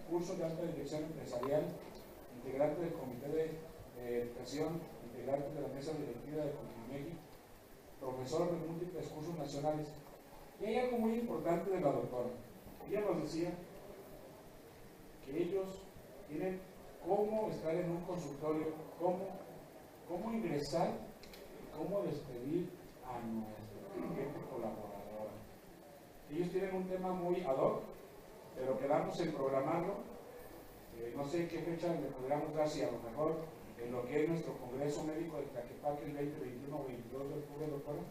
curso de alta dirección empresarial, integrante del comité de educación, integrante de la mesa directiva de Comunimegi, profesor de múltiples cursos nacionales. Y hay algo muy importante de la doctora. Ella nos decía que ellos tienen cómo estar en un consultorio, cómo ingresar y cómo despedir a nuestra gente colaboradora. Ellos tienen un tema muy ad hoc, pero quedamos en programarlo. No sé qué fecha le podríamos dar, si a lo mejor en lo que es nuestro Congreso Médico de Tlaquepaque el 20, 21 o 22 de octubre, doctora.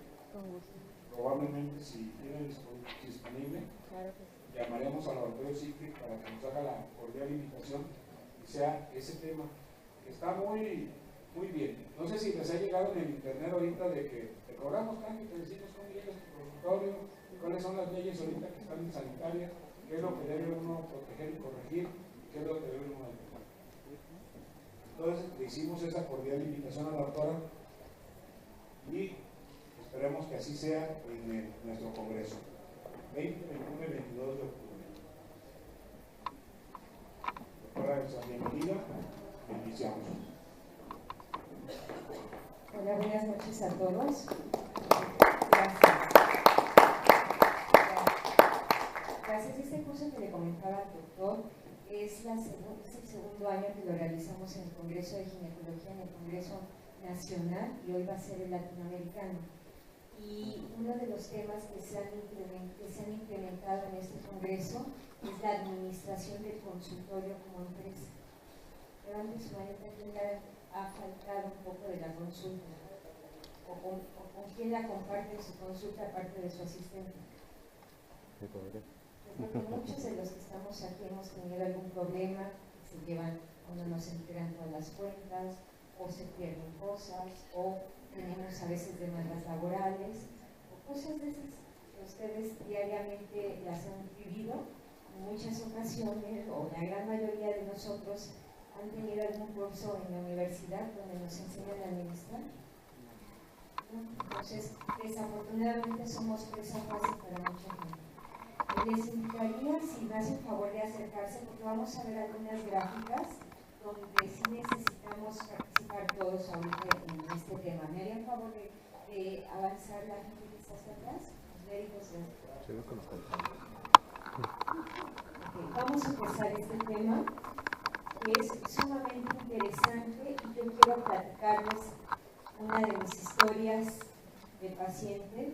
Probablemente, si tiene disponible, claro que sí, llamaremos al laboratorio CICRIC para que nos haga la cordial invitación y sea ese tema, que está muy bien. No sé si les ha llegado en el internet ahorita de que te cobramos tanto y te decimos cómo llega tu consultorio, cuáles son las leyes ahorita que están en sanitaria, qué es lo que debe uno proteger y corregir, qué es lo que debe uno detectar. Entonces le hicimos esa cordial invitación a la doctora y esperemos que así sea en nuestro congreso 20, 21 y 22 de octubre. Doctora, bienvenida, bendiciones. Hola, buenas noches a todos. Gracias. Gracias. Este curso que le comentaba al doctor es el segundo año que lo realizamos en el Congreso de Ginecología, en el Congreso Nacional, y hoy va a ser el latinoamericano. Y uno de los temas que se han implementado en este congreso es la administración del consultorio como empresa. Levante su mano, ¿quién ha faltado un poco de la consulta? ¿O con quién la comparte su consulta aparte de su asistente? Porque muchos de los que estamos aquí hemos tenido algún problema, se llevan o no nos entregan todas las cuentas, o se pierden cosas, o tenemos a veces demandas laborales, o cosas de esas que ustedes diariamente las han vivido. En muchas ocasiones, o la gran mayoría de nosotros, han tenido algún curso en la universidad donde nos enseñan a administrar. Entonces, desafortunadamente somos presa fácil para mucha gente. Les invitaría, si me hacen favor de acercarse, porque vamos a ver algunas gráficas donde sí necesitamos participar todos ahorita en este tema. ¿Me harían favor de avanzar la gente que está hasta atrás? Los médicos. Okay, vamos a empezar este tema, que es sumamente interesante, y yo quiero platicarles una de mis historias de pacientes.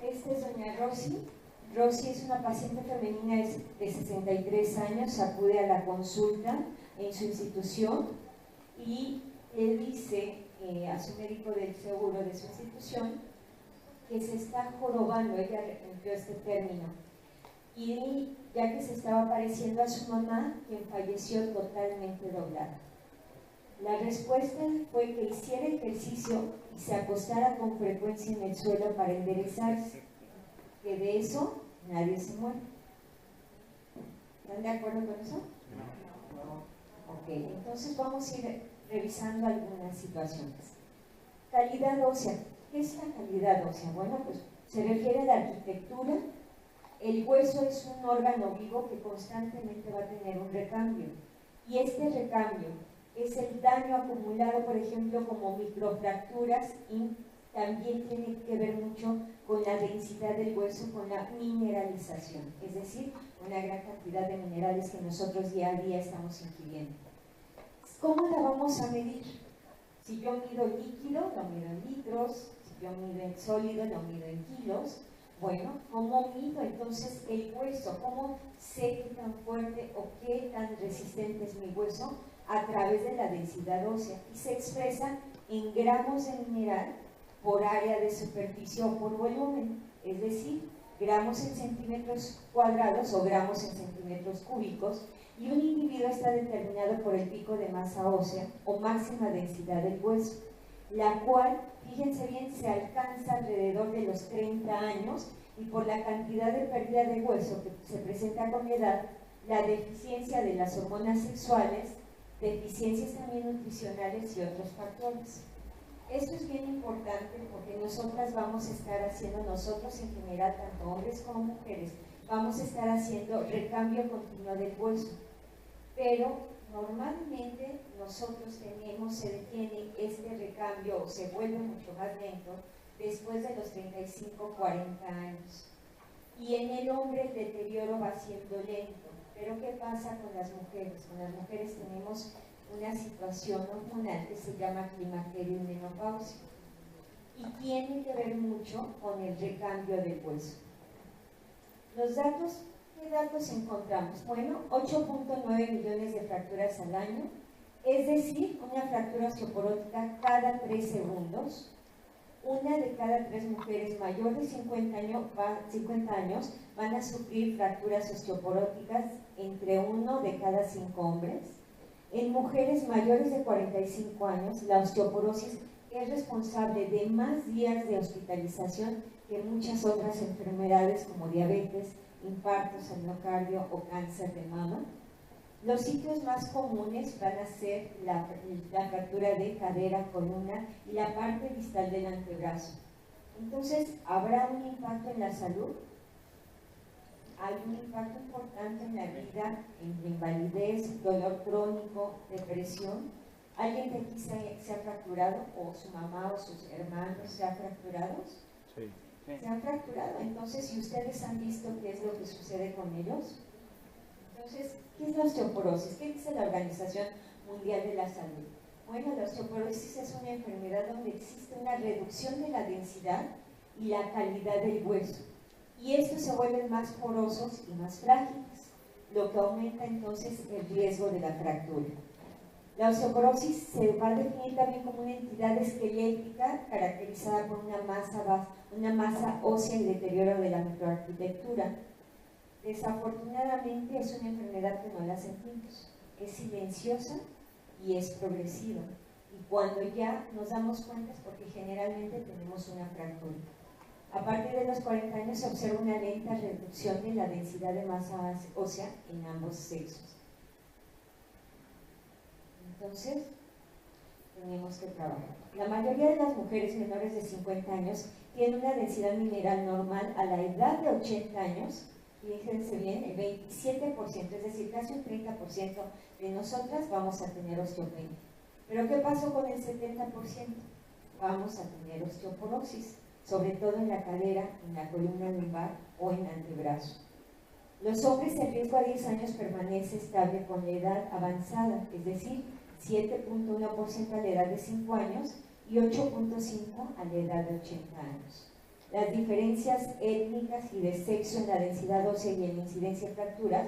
Esta es doña Rosy. Rosy es una paciente femenina de 63 años, acude a la consulta en su institución y él dice a su médico del seguro de su institución que se está jorobando, ella empleó este término, y ya que se estaba pareciendo a su mamá, quien falleció totalmente doblada. La respuesta fue que hiciera ejercicio y se acostara con frecuencia en el suelo para enderezarse, que de eso nadie se muere. ¿Están de acuerdo con eso? Ok, entonces vamos a ir revisando algunas situaciones. Calidad ósea. ¿Qué es la calidad ósea? Bueno, pues se refiere a la arquitectura. El hueso es un órgano vivo que constantemente va a tener un recambio. Y este recambio es el daño acumulado, por ejemplo, como microfracturas, y también tiene que ver mucho con la densidad del hueso, con la mineralización, es decir, una gran cantidad de minerales que nosotros día a día estamos ingiriendo. ¿Cómo la vamos a medir? Si yo mido líquido, lo mido en litros; si yo mido en sólido, lo mido en kilos. Bueno, ¿cómo mido entonces el hueso? ¿Cómo sé qué tan fuerte o qué tan resistente es mi hueso? A través de la densidad ósea, y se expresa en gramos de mineral por área de superficie o por volumen, es decir, gramos en centímetros cuadrados o gramos en centímetros cúbicos, y un individuo está determinado por el pico de masa ósea o máxima densidad del hueso, la cual, fíjense bien, se alcanza alrededor de los 30 años, y por la cantidad de pérdida de hueso que se presenta con la edad, la deficiencia de las hormonas sexuales, deficiencias también nutricionales y otros factores. Esto es bien importante porque nosotras vamos a estar haciendo, nosotros en general, tanto hombres como mujeres, vamos a estar haciendo recambio continuo del hueso, pero normalmente nosotros se detiene este recambio o se vuelve mucho más lento después de los 35, 40 años. Y en el hombre el deterioro va siendo lento. Pero ¿qué pasa con las mujeres? Con las mujeres tenemos una situación hormonal que se llama climaterio y menopausia. Y tiene que ver mucho con el recambio del hueso. Los datos, ¿qué datos encontramos? Bueno, 8.9 millones de fracturas al año, es decir, una fractura osteoporótica cada 3 segundos. Una de cada 3 mujeres mayores de 50 años van a sufrir fracturas osteoporóticas, entre 1 de cada 5 hombres. En mujeres mayores de 45 años, la osteoporosis es responsable de más días de hospitalización que muchas otras enfermedades como diabetes, infartos al miocardio o cáncer de mama. Los sitios más comunes van a ser la fractura de cadera, columna y la parte distal del antebrazo. Entonces, ¿habrá un impacto en la salud? Hay un impacto importante en la vida, en invalidez, dolor crónico, depresión. ¿Alguien de aquí se ha fracturado? ¿O su mamá o sus hermanos se han fracturado? Sí. Se han fracturado. Entonces, si ustedes han visto qué es lo que sucede con ellos. Entonces, ¿qué es la osteoporosis? ¿Qué dice la Organización Mundial de la Salud? Bueno, la osteoporosis es una enfermedad donde existe una reducción de la densidad y la calidad del hueso. Y estos se vuelven más porosos y más frágiles, lo que aumenta entonces el riesgo de la fractura. La osteoporosis se va a definir también como una entidad esquelética caracterizada por una masa ósea y deterioro de la microarquitectura. Desafortunadamente es una enfermedad que no la sentimos, es silenciosa y es progresiva. Y cuando ya nos damos cuenta es porque generalmente tenemos una fractura. A partir de los 40 años se observa una lenta reducción de la densidad de masa ósea en ambos sexos. Entonces, tenemos que trabajar. La mayoría de las mujeres menores de 50 años tienen una densidad mineral normal a la edad de 80 años. Fíjense bien, el 27%, es decir, casi un 30% de nosotras vamos a tener osteopenia. ¿Pero qué pasó con el 70%? Vamos a tener osteoporosis, sobre todo en la cadera, en la columna lumbar o en el antebrazo. Los hombres, el riesgo a 10 años permanece estable con la edad avanzada, es decir, 7.1% a la edad de 5 años y 8.5% a la edad de 80 años. Las diferencias étnicas y de sexo en la densidad ósea y en la incidencia de fracturas,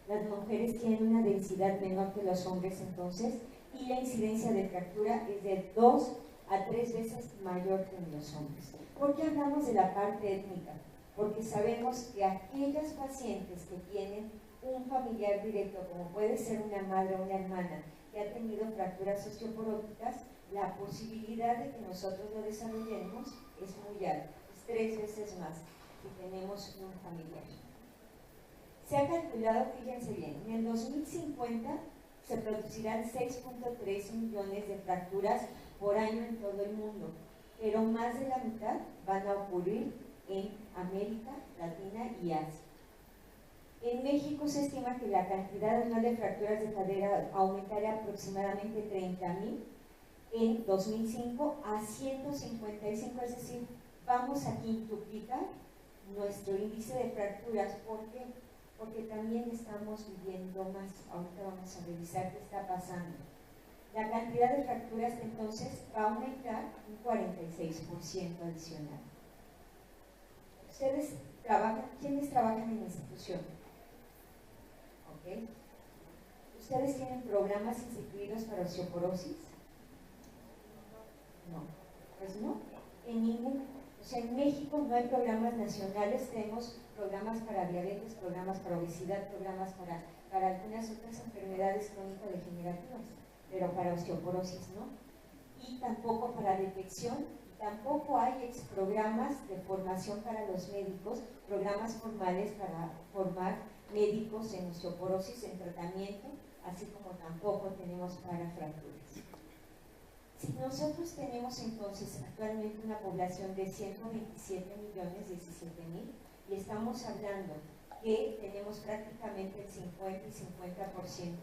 las mujeres tienen una densidad menor que los hombres entonces, y la incidencia de fractura es de 2 a 3 veces mayor que en los hombres. ¿Por qué hablamos de la parte étnica? Porque sabemos que aquellas pacientes que tienen un familiar directo, como puede ser una madre o una hermana, que ha tenido fracturas osteoporóticas, la posibilidad de que nosotros lo desarrollemos es muy alta. 3 veces más si tenemos un familiar. Se ha calculado, fíjense bien, en el 2050 se producirán 6.3 millones de fracturas por año en todo el mundo, pero más de la mitad van a ocurrir en América Latina y Asia. En México se estima que la cantidad anual de fracturas de cadera aumentará aproximadamente 30,000 en 2005 a 155, es decir, vamos a quintuplicar nuestro índice de fracturas. ¿Por qué? Porque también estamos viviendo más. Ahorita vamos a revisar qué está pasando. La cantidad de fracturas entonces va a aumentar un 46% adicional. ¿Ustedes trabajan? ¿Quiénes trabajan en la institución? ¿Ok? ¿Ustedes tienen programas instituidos para osteoporosis? No. Pues no. En ningún. O sea, en México no hay programas nacionales, tenemos programas para diabetes, programas para obesidad, programas para algunas otras enfermedades crónico-degenerativas, pero para osteoporosis no. Y tampoco para detección, tampoco hay programas de formación para los médicos, programas formales para formar médicos en osteoporosis, en tratamiento, así como tampoco tenemos para fracturas. Si nosotros tenemos entonces actualmente una población de 127 millones, 17,000, y estamos hablando que tenemos prácticamente el 50 y 50%,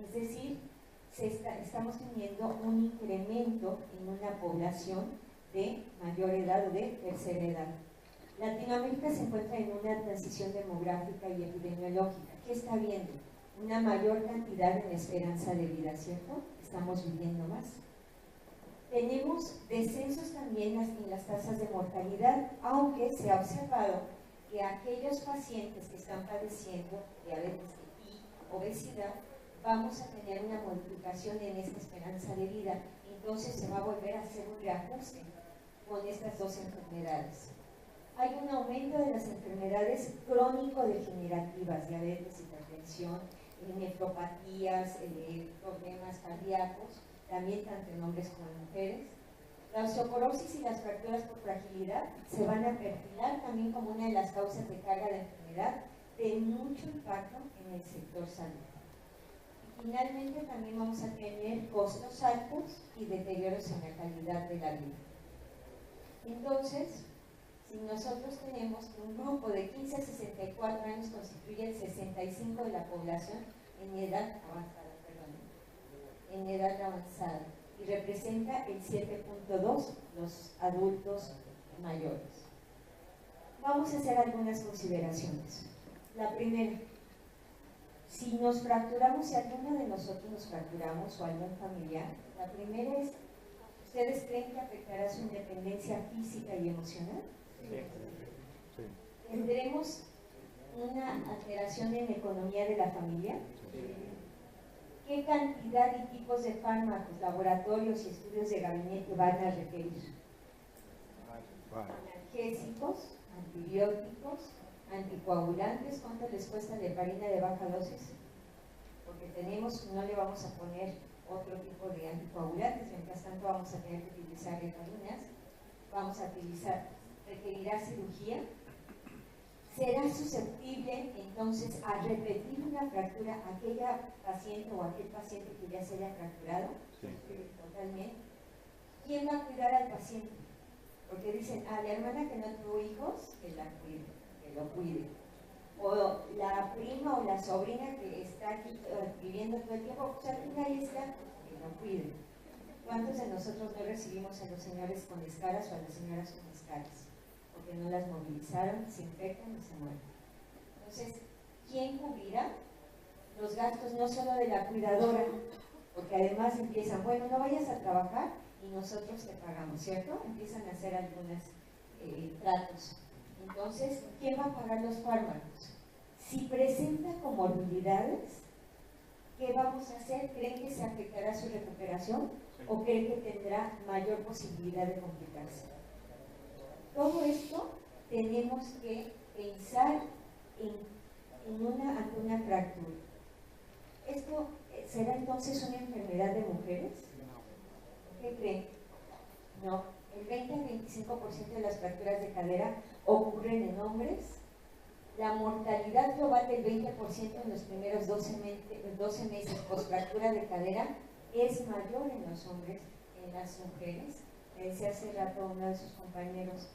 es decir, estamos teniendo un incremento en una población de mayor edad o de tercera edad. Latinoamérica se encuentra en una transición demográfica y epidemiológica. ¿Qué está viendo? Una mayor cantidad en esperanza de vida, ¿cierto? Estamos viviendo más. Tenemos descensos también en las tasas de mortalidad, aunque se ha observado que aquellos pacientes que están padeciendo diabetes y obesidad, vamos a tener una modificación en esta esperanza de vida. Entonces se va a volver a hacer un reajuste con estas dos enfermedades. Hay un aumento de las enfermedades crónico-degenerativas, diabetes, hipertensión, nefropatías, problemas cardíacos, también tanto en hombres como en mujeres. La osteoporosis y las fracturas por fragilidad se van a perfilar también como una de las causas de carga de enfermedad de mucho impacto en el sector salud. Y finalmente también vamos a tener costos altos y deterioros en la calidad de la vida. Entonces, si nosotros tenemos que un grupo de 15 a 64 años constituye el 65% de la población en edad avanzada, y representa el 7.2% los adultos mayores. Vamos a hacer algunas consideraciones. La primera, si nos fracturamos, si alguno de nosotros nos fracturamos o algún familiar, la primera es, ¿ustedes creen que afectará su independencia física y emocional? Sí. ¿Tendremos una alteración en la economía de la familia? Sí. ¿Qué cantidad y tipos de fármacos, laboratorios y estudios de gabinete van a requerir? Analgésicos, antibióticos, anticoagulantes. ¿Cuánto les cuesta la heparina de baja dosis? Porque no le vamos a poner otro tipo de anticoagulantes, mientras tanto vamos a tener que utilizar heparinas, requerirá cirugía. ¿Será susceptible entonces a repetir una fractura aquella paciente o aquel paciente que ya se haya fracturado? Sí. Totalmente. ¿Quién va a cuidar al paciente? Porque dicen, la hermana que no tuvo hijos, que lo cuide. O la prima o la sobrina que está aquí viviendo todo el tiempo, pues ahí está, que lo cuide. ¿Cuántos de nosotros no recibimos a los señores con escaras o a las señoras con escaras? Porque no las movilizaron, se infectan y se mueren. Entonces, ¿quién cubrirá los gastos no solo de la cuidadora? Porque además empiezan, bueno, no vayas a trabajar y nosotros te pagamos, ¿cierto? Empiezan a hacer algunos tratos. Entonces, ¿quién va a pagar los fármacos? Si presenta comorbilidades, ¿qué vamos a hacer? ¿Creen que se afectará su recuperación o creen que tendrá mayor posibilidad de complicarse? Todo esto tenemos que pensar ante una fractura. ¿Esto será entonces una enfermedad de mujeres? ¿Qué creen? No. El 20 al 25% de las fracturas de cadera ocurren en hombres. La mortalidad global del 20% en los primeros 12 meses post fractura de cadera es mayor en los hombres que en las mujeres. Decía hace rato uno de sus compañeros,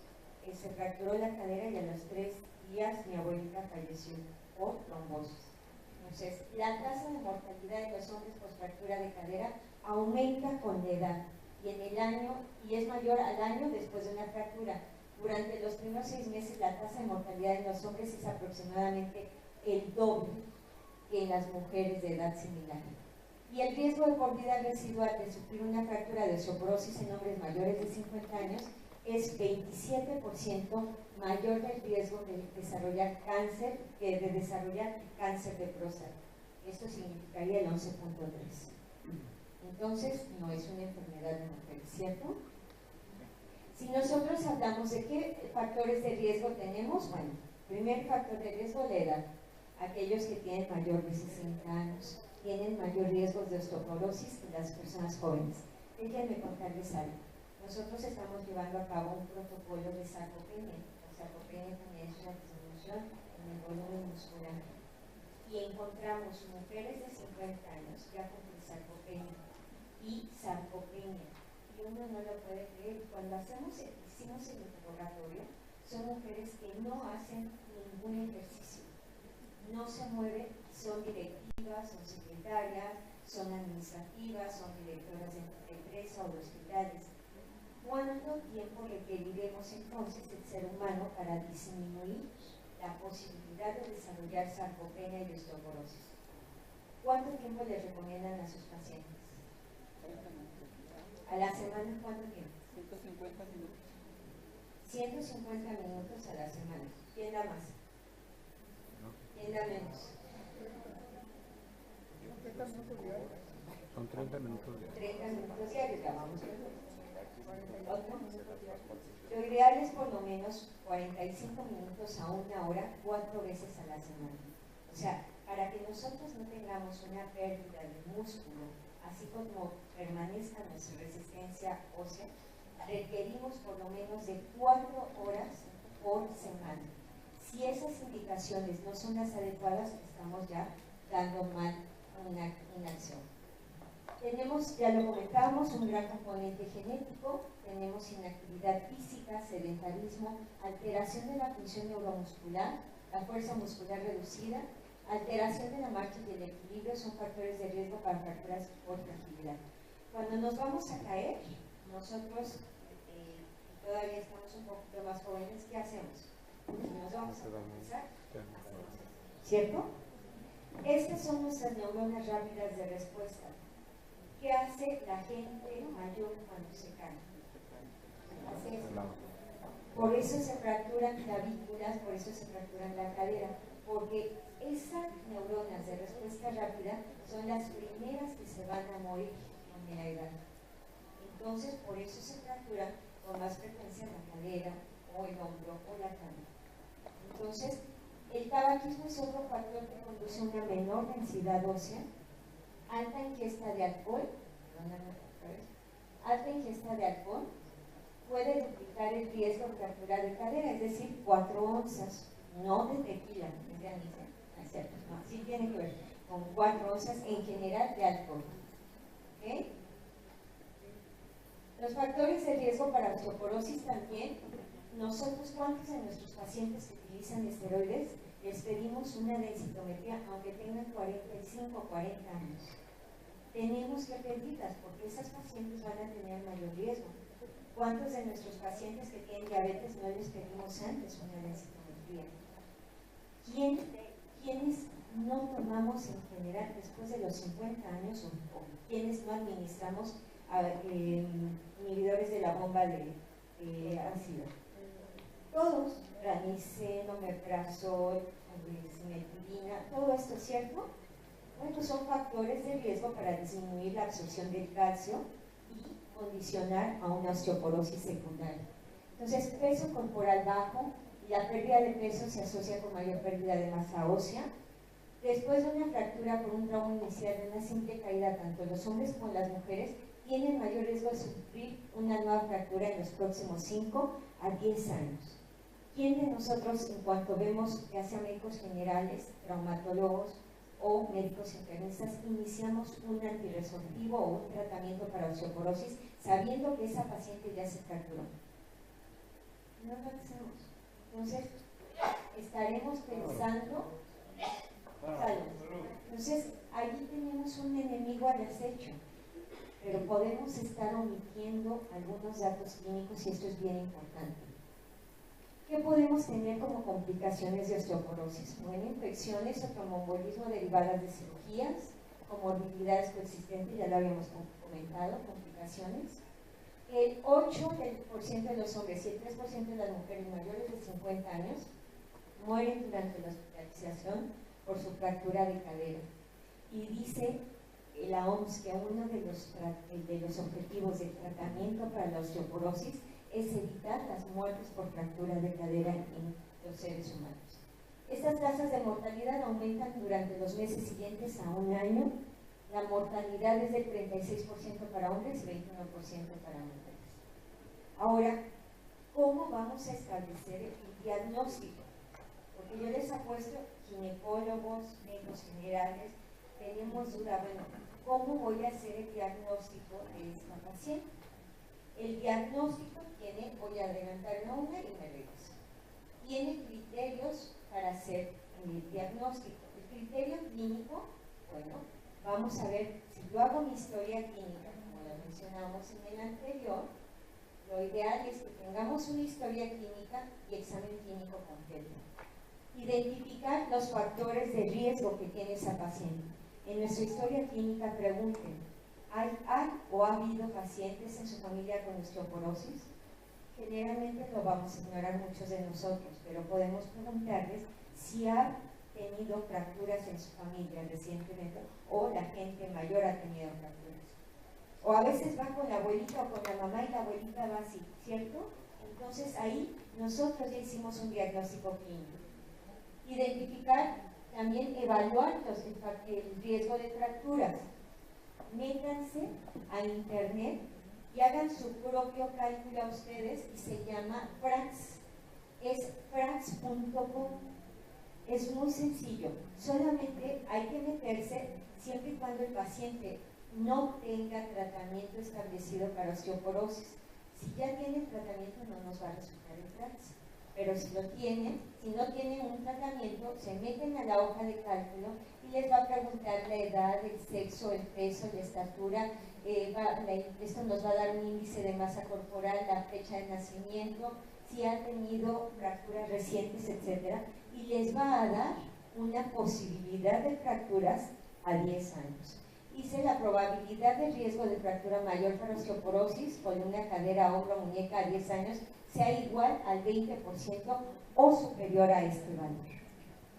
se fracturó la cadera y a los 3 días mi abuelita falleció por trombosis. Entonces, la tasa de mortalidad de los hombres post fractura de cadera aumenta con la edad y es mayor al año después de una fractura. Durante los primeros 6 meses la tasa de mortalidad en los hombres es aproximadamente el doble que en las mujeres de edad similar. Y el riesgo de por vida residual de sufrir una fractura de osteoporosis en hombres mayores de 50 años es 27% mayor del riesgo de desarrollar cáncer que de desarrollar cáncer de próstata. Esto significaría el 11.3. Entonces, no es una enfermedad de mujeres, ¿cierto? Si nosotros hablamos de qué factores de riesgo tenemos, bueno, primer factor de riesgo, la edad. Aquellos que tienen mayor de 60 años tienen mayor riesgo de osteoporosis que las personas jóvenes. Déjenme contarles algo. Nosotros estamos llevando a cabo un protocolo de sarcopenia. La sarcopenia también es una disminución en el volumen muscular. Y encontramos mujeres de 50 años ya con sarcopenia y sarcopenia. Y uno no lo puede creer. Cuando hicimos el interrogatorio, son mujeres que no hacen ningún ejercicio, no se mueven, son directivas, son secretarias, son administrativas, son directoras de empresa o de hospitales. ¿Cuánto tiempo requeriremos entonces el ser humano para disminuir la posibilidad de desarrollar sarcopenia y osteoporosis? ¿Cuánto tiempo les recomiendan a sus pacientes? ¿A la semana cuánto tiempo? 150 minutos. 150 minutos a la semana. ¿Quién da más? ¿Quién da menos? Son 30 minutos diarios. 30 minutos diarios, ya vamos a ver. ¿Otro? Lo ideal es por lo menos 45 minutos a una hora, 4 veces a la semana. O sea, para que nosotros no tengamos una pérdida de músculo, así como permanezca nuestra resistencia ósea, requerimos por lo menos de 4 horas por semana. Si esas indicaciones no son las adecuadas, estamos ya dando mal una acción. Tenemos, ya lo comentábamos, un gran componente genético, tenemos inactividad física, sedentarismo, alteración de la función neuromuscular, la fuerza muscular reducida, alteración de la marcha y el equilibrio son factores de riesgo para fracturas por fragilidad. Cuando nos vamos a caer, nosotros todavía estamos un poquito más jóvenes, ¿qué hacemos? Nos vamos a comenzar, ¿cierto? Estas son nuestras neuronas rápidas de respuesta. ¿Qué hace la gente mayor cuando se cae? Hace esto. Por eso se fracturan clavículas, por eso se fracturan la cadera, porque esas neuronas de respuesta rápida son las primeras que se van a morir con la edad. Entonces, por eso se fractura con más frecuencia la cadera, o el hombro, o la cadera. Entonces, el tabaquismo es otro factor que conduce a una menor densidad ósea, alta ingesta de alcohol, puede duplicar el riesgo de fractura de cadera, es decir, 4 onzas, no de tequila, no, sí tiene que ver con 4 onzas en general de alcohol. ¿Okay? Los factores de riesgo para osteoporosis también. Nosotros, ¿cuántos de nuestros pacientes que utilizan esteroides les pedimos una densitometría aunque tengan 45 o 40 años? Tenemos que pedirlas porque esas pacientes van a tener mayor riesgo. ¿Cuántos de nuestros pacientes que tienen diabetes no les pedimos antes una densitometría? ¿Quiénes no tomamos en general después de los 50 años o quiénes no administramos inhibidores de la bomba de ácido? Todos, raniceno, omeprazol, simetripina, todo esto, ¿cierto? Bueno, son factores de riesgo para disminuir la absorción del calcio y condicionar a una osteoporosis secundaria. Entonces, peso corporal bajo, y la pérdida de peso se asocia con mayor pérdida de masa ósea. Después de una fractura por un trauma inicial de una simple caída, tanto los hombres como las mujeres tienen mayor riesgo de sufrir una nueva fractura en los próximos 5 a 10 años. ¿Quién de nosotros, en cuanto vemos, ya sea médicos generales, traumatólogos o médicos internistas, iniciamos un antirresortivo o un tratamiento para osteoporosis sabiendo que esa paciente ya se fracturó? No lo hacemos. Entonces, estaremos pensando, entonces, allí tenemos un enemigo al acecho, pero podemos estar omitiendo algunos datos clínicos y esto es bien importante. ¿Qué podemos tener como complicaciones de osteoporosis? Bueno, infecciones o tromboembolismo derivadas de cirugías, comorbilidades coexistentes, ya lo habíamos comentado, complicaciones. El 8% de los hombres y el 3% de las mujeres mayores de 50 años mueren durante la hospitalización por su fractura de cadera. Y dice la OMS que uno de los objetivos del tratamiento para la osteoporosis es evitar las muertes por fractura de cadera en los seres humanos. Estas tasas de mortalidad aumentan durante los meses siguientes a un año. La mortalidad es del 36% para hombres y 21% para mujeres. Ahora, ¿cómo vamos a establecer el diagnóstico? Porque yo les apuesto, ginecólogos, médicos generales, tenemos duda, bueno, ¿cómo voy a hacer el diagnóstico de esta paciente? El diagnóstico tiene, voy a adelantar una y me regreso. tiene criterios para hacer diagnóstico. El criterio clínico, bueno, vamos a ver, si yo hago mi historia clínica, como lo mencionamos en el anterior, lo ideal es que tengamos una historia clínica y examen clínico completo. Identificar los factores de riesgo que tiene esa paciente. En nuestra historia clínica pregunten, ¿hay o ha habido pacientes en su familia con osteoporosis? Generalmente lo vamos a ignorar muchos de nosotros, pero podemos preguntarles si ha tenido fracturas en su familia recientemente o la gente mayor ha tenido fracturas. O a veces va con la abuelita o con la mamá y la abuelita va así, ¿cierto? Entonces ahí nosotros ya hicimos un diagnóstico clínico. Identificar, también evaluar el riesgo de fracturas. Métanse a internet y hagan su propio cálculo a ustedes y se llama FRAX. Es frax.com. Es muy sencillo. Solamente hay que meterse siempre y cuando el paciente no tenga tratamiento establecido para osteoporosis. Si ya tiene tratamiento no nos va a resultar el FRAX. Pero si lo tienen, si no tienen un tratamiento, se meten a la hoja de cálculo y les va a preguntar la edad, el sexo, el peso, la estatura. Esto nos va a dar un índice de masa corporal, la fecha de nacimiento, si ha tenido fracturas recientes, etc. Y les va a dar una posibilidad de fracturas a 10 años. Dice la probabilidad de riesgo de fractura mayor para osteoporosis, columna, cadera, hombro, muñeca a 10 años, sea igual al 20% o superior a este valor.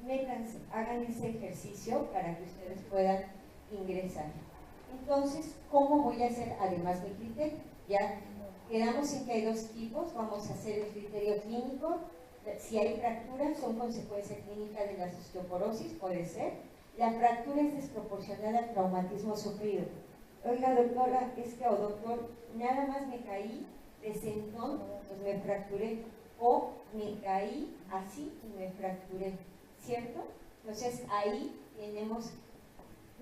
Métanse, hagan ese ejercicio para que ustedes puedan ingresar. Entonces, ¿cómo voy a hacer además mi criterio? Ya quedamos en que hay dos tipos, vamos a hacer el criterio clínico. Si hay fracturas, son consecuencia clínica de la osteoporosis, puede ser. La fractura es desproporcionada al traumatismo sufrido. Oiga, doctora, o doctor, nada más me caí de sentón, pues me fracturé, o me caí así y me fracturé, ¿cierto? Entonces ahí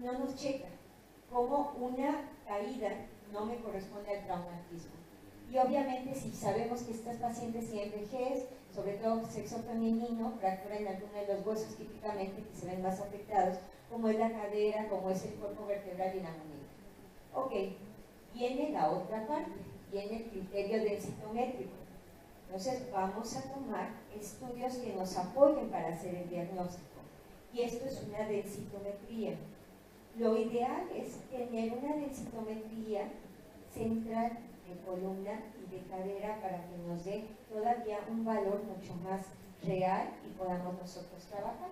no nos checa, como una caída no me corresponde al traumatismo. Y obviamente si sabemos que estas pacientes tienen vejez, sobre todo sexo femenino, fractura en alguno de los huesos típicamente que se ven más afectados, como es la cadera, como es el cuerpo vertebral y la muñeca. Ok, viene la otra parte, viene el criterio densitométrico. Entonces vamos a tomar estudios que nos apoyen para hacer el diagnóstico. Y esto es una densitometría. Lo ideal es tener una densitometría central de columna y de cadera para que nos dé todavía un valor mucho más real y podamos nosotros trabajar.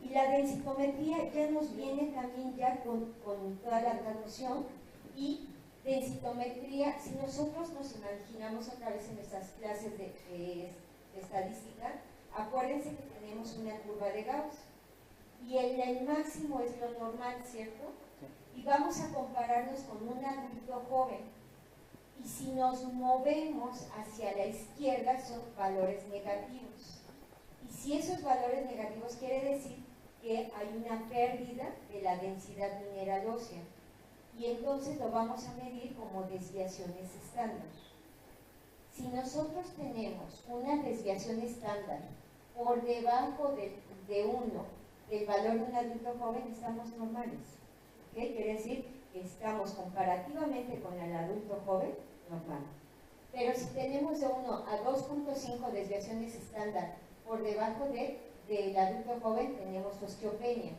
Y la densitometría ya nos viene también ya con toda la traducción y densitometría, si nosotros nos imaginamos otra vez en nuestras clases de estadística, acuérdense que tenemos una curva de Gauss y el máximo es lo normal, ¿cierto? Y vamos a compararnos con un adulto joven. Y si nos movemos hacia la izquierda son valores negativos. Y si esos valores negativos quiere decir que hay una pérdida de la densidad mineral ósea. Y entonces lo vamos a medir como desviaciones estándar. Si nosotros tenemos una desviación estándar por debajo de 1 del valor de un adulto joven, estamos normales. ¿Okay? Quiere decir que estamos comparativamente con el adulto joven normal. Pero si tenemos de 1 a 2.5 desviaciones estándar por debajo del adulto joven, tenemos osteopenia.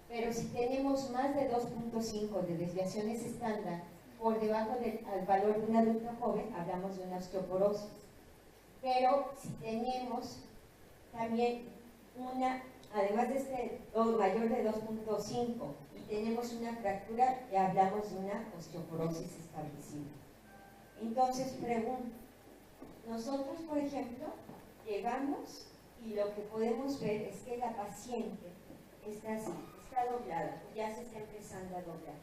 Pero si tenemos más de 2.5 de desviaciones estándar por debajo del valor de un adulto joven, hablamos de una osteoporosis. Pero si tenemos también además de este mayor de 2.5 y tenemos una fractura, ya hablamos de una osteoporosis establecida. Entonces, pregunto, nosotros, por ejemplo, llegamos y lo que podemos ver es que la paciente está así, está doblada, ya se está empezando a doblar.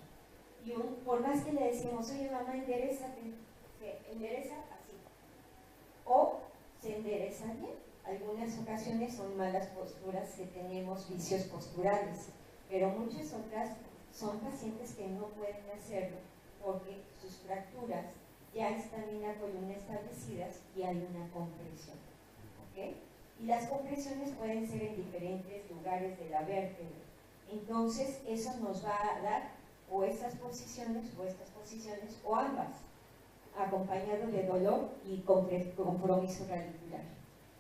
Y por más que le decimos, oye mamá, enderezate, se endereza así. O se endereza bien. Algunas ocasiones son malas posturas que tenemos vicios posturales, pero muchas otras son pacientes que no pueden hacerlo porque sus fracturas ya están en la columna establecidas y hay una compresión. ¿Okay? y las compresiones pueden ser en diferentes lugares de la vértebra. Entonces, eso nos va a dar o estas posiciones o ambas, acompañado de dolor y compromiso radicular.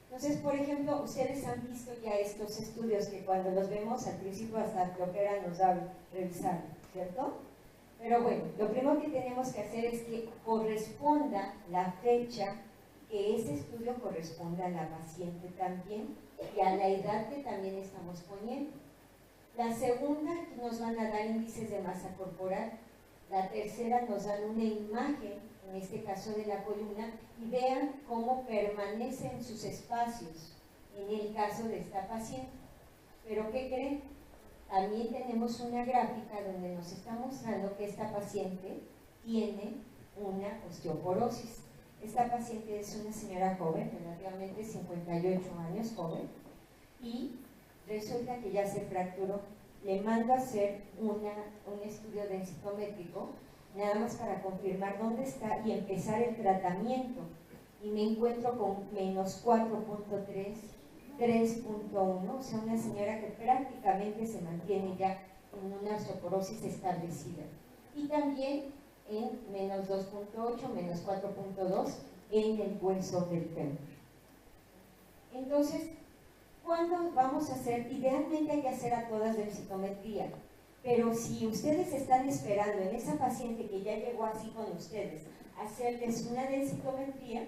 Entonces, por ejemplo, ustedes han visto ya estos estudios que cuando los vemos al principio hasta flojera nos da revisar, ¿cierto? Pero bueno, lo primero que tenemos que hacer es que corresponda la fecha, que ese estudio corresponda a la paciente también y a la edad que también estamos poniendo. La segunda, nos van a dar índices de masa corporal. La tercera, nos dan una imagen, en este caso de la columna, y vean cómo permanecen sus espacios en el caso de esta paciente. Pero ¿qué creen? También tenemos una gráfica donde nos está mostrando que esta paciente tiene una osteoporosis. Esta paciente es una señora joven, relativamente 58 años joven, y resulta que ya se fracturó. Le mando a hacer un estudio densitométrico, nada más para confirmar dónde está y empezar el tratamiento. Y me encuentro con menos 4.3, 3.1, o sea, una señora que prácticamente se mantiene ya en una osteoporosis establecida. Y también en menos 2.8, menos 4.2 en el hueso del fémur. Entonces, ¿cuándo vamos a hacer? Idealmente hay que hacer a todas densitometría, pero si ustedes están esperando en esa paciente que ya llegó así con ustedes, hacerles una densitometría,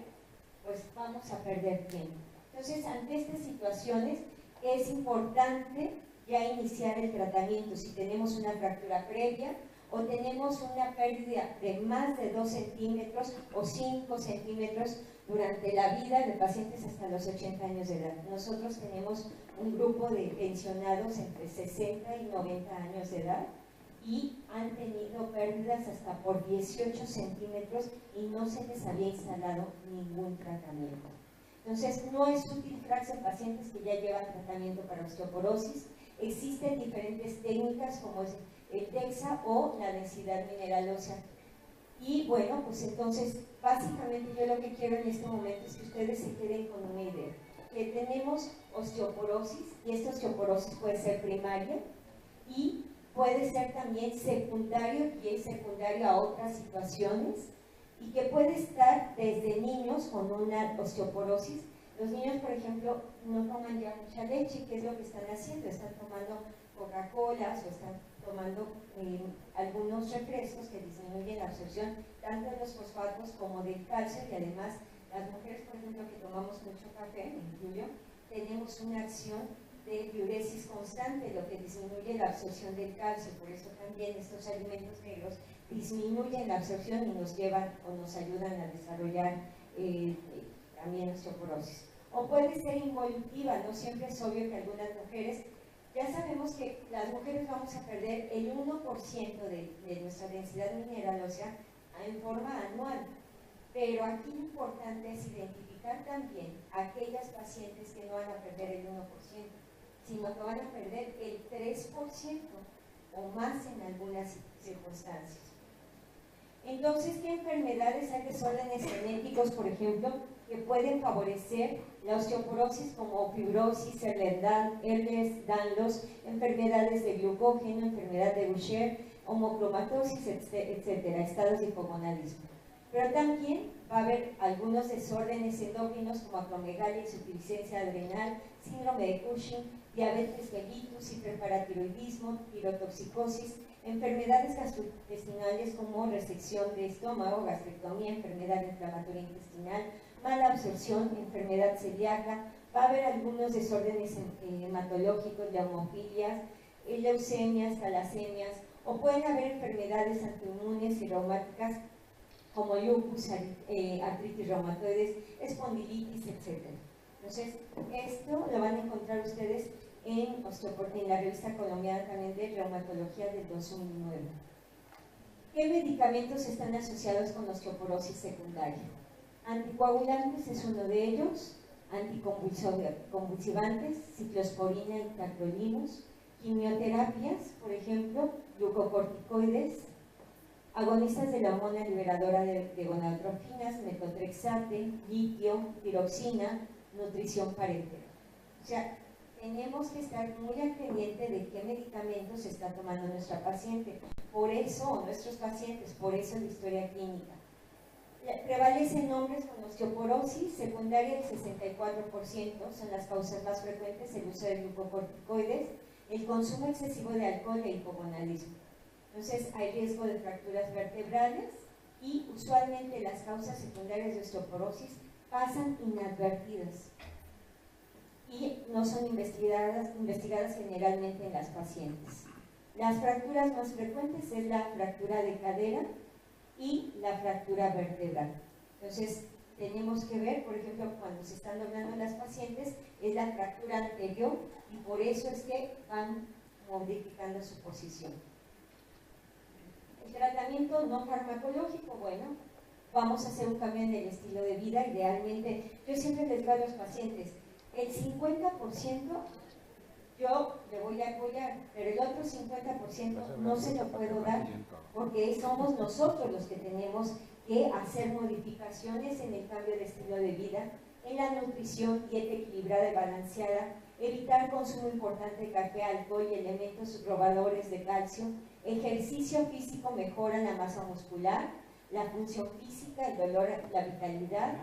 pues vamos a perder tiempo. Entonces, ante estas situaciones es importante ya iniciar el tratamiento. Si tenemos una fractura previa o tenemos una pérdida de más de 2 centímetros o 5 centímetros durante la vida de pacientes hasta los 80 años de edad. Nosotros tenemos un grupo de pensionados entre 60 y 90 años de edad y han tenido pérdidas hasta por 18 centímetros y no se les había instalado ningún tratamiento. Entonces, no es útil traerse en pacientes que ya llevan tratamiento para osteoporosis. Existen diferentes técnicas como es el DEXA o la densidad mineral ósea. Y bueno, pues entonces, básicamente yo lo que quiero en este momento es que ustedes se queden con una idea. Que tenemos osteoporosis, y esta osteoporosis puede ser primaria y puede ser también secundario, y es secundario a otras situaciones, y que puede estar desde niños con una osteoporosis. Los niños, por ejemplo, no toman ya mucha leche. ¿Qué es lo que están haciendo? Están tomando Coca-Cola o están tomando algunos refrescos que disminuyen la absorción tanto de los fosfatos como del calcio, y además las mujeres, por ejemplo, que tomamos mucho café, me incluyo, tenemos una acción de diuresis constante, lo que disminuye la absorción del calcio. Por eso también estos alimentos negros disminuyen la absorción y nos llevan o nos ayudan a desarrollar también osteoporosis. O puede ser involutiva, no siempre es obvio que algunas mujeres, ya sabemos que las mujeres vamos a perder el 1% de nuestra densidad mineral ósea en forma anual, pero aquí lo importante es identificar también a aquellas pacientes que no van a perder el 1%, sino que van a perder el 3% o más en algunas circunstancias. Entonces, ¿qué enfermedades hay? Desórdenes genéticos, por ejemplo, que pueden favorecer la osteoporosis, como fibrosis, Ehlers-Danlos, enfermedades de glucógeno, enfermedad de Usher, homocromatosis, etcétera, estados de hipogonadismo. Pero también va a haber algunos desórdenes endocrinos como acromegalia, insuficiencia adrenal, síndrome de Cushing, diabetes mellitus, hiperparatiroidismo, tirotoxicosis, enfermedades gastrointestinales como resección de estómago, gastrectomía, enfermedad inflamatoria intestinal, mala absorción, enfermedad celíaca. Va a haber algunos desórdenes hematológicos, leumofilias, leucemias, talasemias, o pueden haber enfermedades autoinmunes y reumáticas como lupus, artritis reumatoides, espondilitis, etc. Entonces, esto lo van a encontrar ustedes en la revista colombiana también de reumatología del 2009. ¿Qué medicamentos están asociados con osteoporosis secundaria? Anticoagulantes es uno de ellos, anticonvulsivantes, ciclosporina y tacrolimus, quimioterapias, por ejemplo, glucocorticoides, agonistas de la hormona liberadora de gonadotrofinas, metotrexate, litio, tiroxina, nutrición parenteral. O sea, tenemos que estar muy al pendiente de qué medicamentos está tomando nuestra paciente. Por eso, o nuestros pacientes, por eso la historia clínica. Prevalecen hombres con osteoporosis secundaria, el 64%, son las causas más frecuentes, el uso de glucocorticoides, el consumo excesivo de alcohol e hipogonadismo. Entonces hay riesgo de fracturas vertebrales y usualmente las causas secundarias de osteoporosis pasan inadvertidas y no son investigadas generalmente en las pacientes. Las fracturas más frecuentes es la fractura de cadera y la fractura vertebral. Entonces, tenemos que ver, por ejemplo, cuando se están doblando las pacientes, es la fractura anterior y por eso es que van modificando su posición. El tratamiento no farmacológico, bueno, vamos a hacer un cambio en el estilo de vida. Idealmente, yo siempre les digo a los pacientes, el 50% yo le voy a apoyar, pero el otro 50% no se lo puedo dar porque somos nosotros los que tenemos que hacer modificaciones en el cambio de estilo de vida, en la nutrición, dieta equilibrada y balanceada, evitar consumo importante de café, alcohol y elementos robadores de calcio, ejercicio físico mejora la masa muscular, la función física, el dolor, la vitalidad.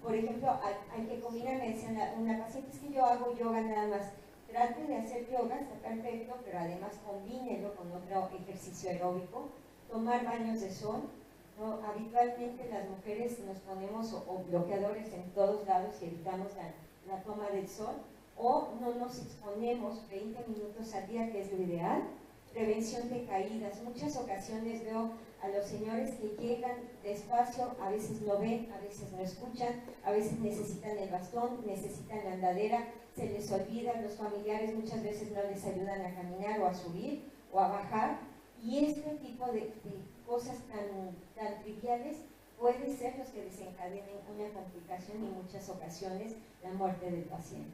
Por ejemplo, hay que combinar, me decía una paciente, es que yo hago yoga nada más. Trate de hacer yoga, está perfecto, pero además combínelo con otro ejercicio aeróbico, tomar baños de sol, ¿no? Habitualmente las mujeres nos ponemos o bloqueadores en todos lados y evitamos la toma del sol, o no nos exponemos 20 minutos al día, que es lo ideal. Prevención de caídas. Muchas ocasiones veo a los señores que llegan despacio, a veces no ven, a veces no escuchan, a veces necesitan el bastón, necesitan la andadera, se les olvida, los familiares muchas veces no les ayudan a caminar o a subir o a bajar, y este tipo de cosas tan triviales pueden ser los que desencadenen una complicación y en muchas ocasiones la muerte del paciente.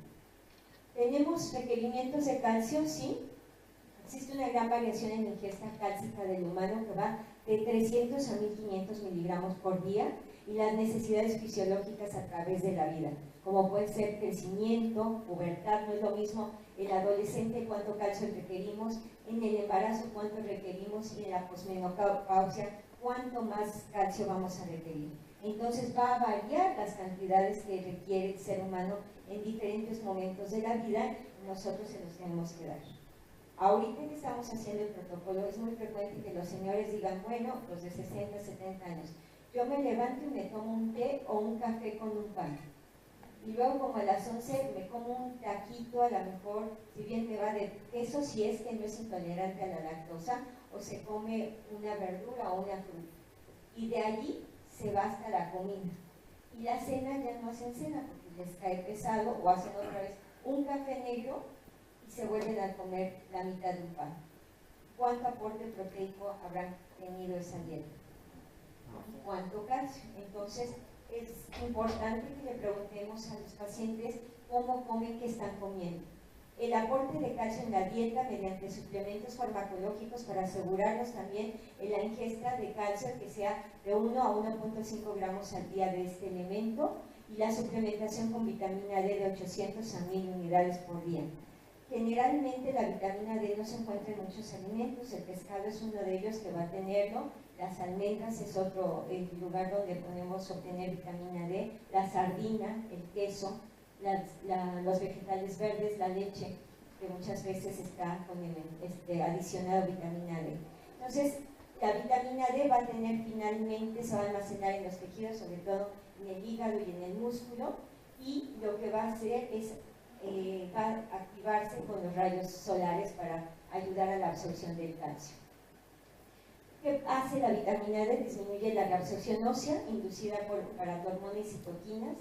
¿Tenemos requerimientos de calcio? Sí. Existe una gran variación en la ingesta cálcica del humano que va de 300 a 1500 miligramos por día, y las necesidades fisiológicas a través de la vida, como puede ser crecimiento, pubertad. No es lo mismo el adolescente cuánto calcio requerimos, en el embarazo cuánto requerimos y en la posmenopausia cuánto más calcio vamos a requerir. Entonces va a variar las cantidades que requiere el ser humano en diferentes momentos de la vida y nosotros se los tenemos que dar. Ahorita que estamos haciendo el protocolo, es muy frecuente que los señores digan, bueno, los de 60, 70 años, yo me levanto y me tomo un té o un café con un pan. Y luego como a las 11 me como un taquito, a lo mejor, si bien me va de queso, si es que no es intolerante a la lactosa, o se come una verdura o una fruta. Y de allí se va hasta la comida. Y la cena ya no hacen cena porque les cae pesado, o hacen otra vez un café negro y se vuelven a comer la mitad de un pan. ¿Cuánto aporte proteico habrán tenido esa dieta? ¿Cuánto calcio? Entonces es importante que le preguntemos a los pacientes cómo comen, qué están comiendo. El aporte de calcio en la dieta mediante suplementos farmacológicos para asegurarnos también en la ingesta de calcio que sea de 1 a 1.5 gramos al día de este elemento, y la suplementación con vitamina D de 800 a 1000 unidades por día. Generalmente la vitamina D no se encuentra en muchos alimentos, el pescado es uno de ellos que va a tenerlo, las almendras es otro lugar donde podemos obtener vitamina D, la sardina, el queso, los vegetales verdes, la leche, que muchas veces está adicionado vitamina D. Entonces, la vitamina D va a tener finalmente, se va a almacenar en los tejidos, sobre todo en el hígado y en el músculo, y lo que va a hacer es va a activarse con los rayos solares para ayudar a la absorción del calcio. ¿Qué hace la vitamina D? Disminuye la reabsorción ósea inducida por paratormonas y citoquinas,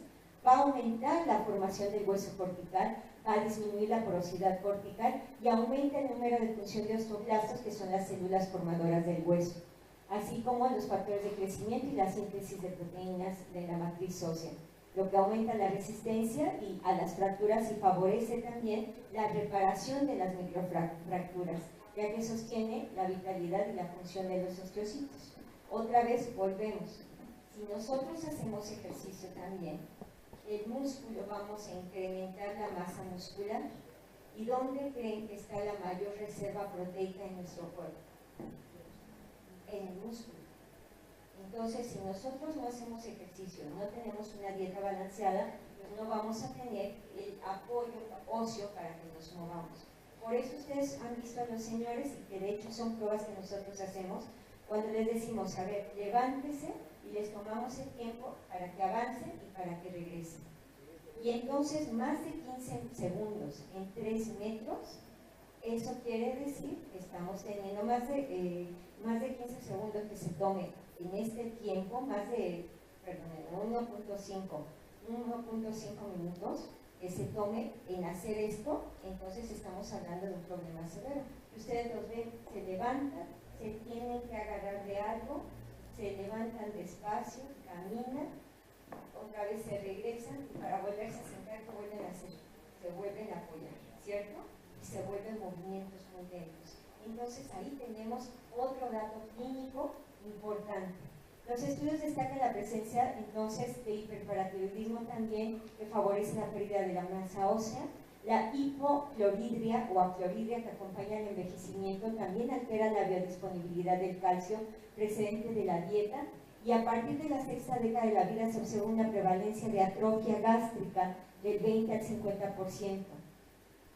va a aumentar la formación del hueso cortical, va a disminuir la porosidad cortical y aumenta el número de función de osteoblastos, que son las células formadoras del hueso, así como los factores de crecimiento y la síntesis de proteínas de la matriz ósea, lo que aumenta la resistencia a las fracturas y favorece también la reparación de las microfracturas, ya que sostiene la vitalidad y la función de los osteocitos. Otra vez volvemos, si nosotros hacemos ejercicio también, el músculo vamos a incrementar la masa muscular. ¿Y dónde creen que está la mayor reserva proteica en nuestro cuerpo? En el músculo. Entonces, si nosotros no hacemos ejercicio, no tenemos una dieta balanceada, pues no vamos a tener el apoyo óseo para que nos movamos. Por eso ustedes han visto a los señores, y que de hecho son pruebas que nosotros hacemos, cuando les decimos, a ver, levántese, y les tomamos el tiempo para que avancen y para que regresen. Y entonces más de 15 segundos en 3 metros, eso quiere decir que estamos teniendo más de 15 segundos que se tome en este tiempo, más de, perdón, 1.5 minutos que se tome en hacer esto, entonces estamos hablando de un problema severo. Ustedes los ven, se levantan, se tienen que agarrar de algo, se levantan despacio, caminan, otra vez se regresan y para volverse a sentar, ¿qué vuelven a hacer? Se vuelven a apoyar, ¿cierto? Y se vuelven movimientos muy lentos. Entonces ahí tenemos otro dato clínico importante. Los estudios destacan la presencia entonces de hiperparatiroidismo también, que favorece la pérdida de la masa ósea. La hipocloridria o acloridria, que acompaña el envejecimiento, también altera la biodisponibilidad del calcio precedente de la dieta, y a partir de la sexta década de la vida se observa una prevalencia de atrofia gástrica del 20 al 50%.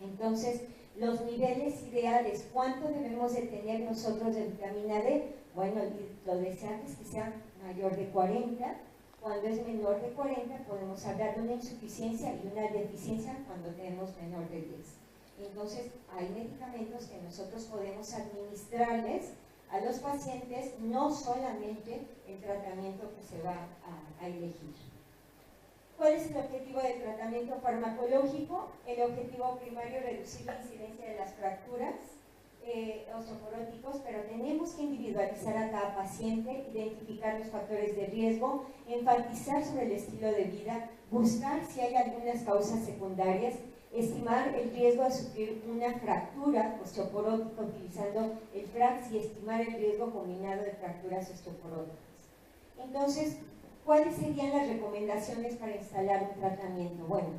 Entonces, los niveles ideales, ¿cuánto debemos de tener nosotros de vitamina D? Bueno, lo deseable es que sea mayor de 40. Cuando es menor de 40 podemos hablar de una insuficiencia y una deficiencia cuando tenemos menor de 10. Entonces, hay medicamentos que nosotros podemos administrarles a los pacientes, no solamente el tratamiento que se va a elegir. ¿Cuál es el objetivo del tratamiento farmacológico? El objetivo primario es reducir la incidencia de las fracturas osteoporóticos, pero tenemos que individualizar a cada paciente, identificar los factores de riesgo, enfatizar sobre el estilo de vida, buscar si hay algunas causas secundarias, estimar el riesgo de sufrir una fractura osteoporótica utilizando el FRAX y estimar el riesgo combinado de fracturas osteoporóticas. Entonces, ¿cuáles serían las recomendaciones para instalar un tratamiento? Bueno,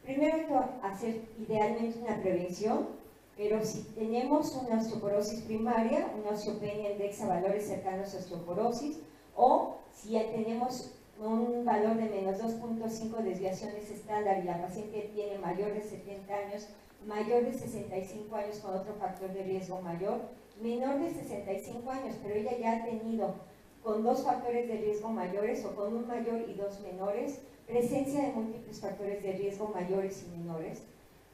primero hay que hacer idealmente una prevención, pero si tenemos una osteoporosis primaria, una osteopenia indexa valores cercanos a osteoporosis, o si ya tenemos un valor de menos 2.5 desviaciones estándar y la paciente tiene mayor de 70 años, mayor de 65 años con otro factor de riesgo mayor, menor de 65 años, pero ella ya ha tenido con 2 factores de riesgo mayores o con un mayor y 2 menores, presencia de múltiples factores de riesgo mayores y menores,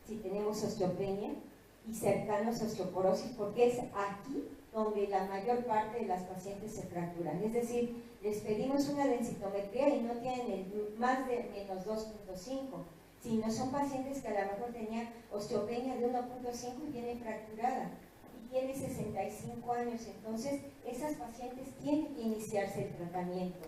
si tenemos osteopenia, y cercanos a osteoporosis, porque es aquí donde la mayor parte de las pacientes se fracturan. Es decir, les pedimos una densitometría y no tienen más de menos 2.5, sino son pacientes que a lo mejor tenían osteopenia de 1.5 y viene fracturada y tiene 65 años, entonces esas pacientes tienen que iniciarse el tratamiento.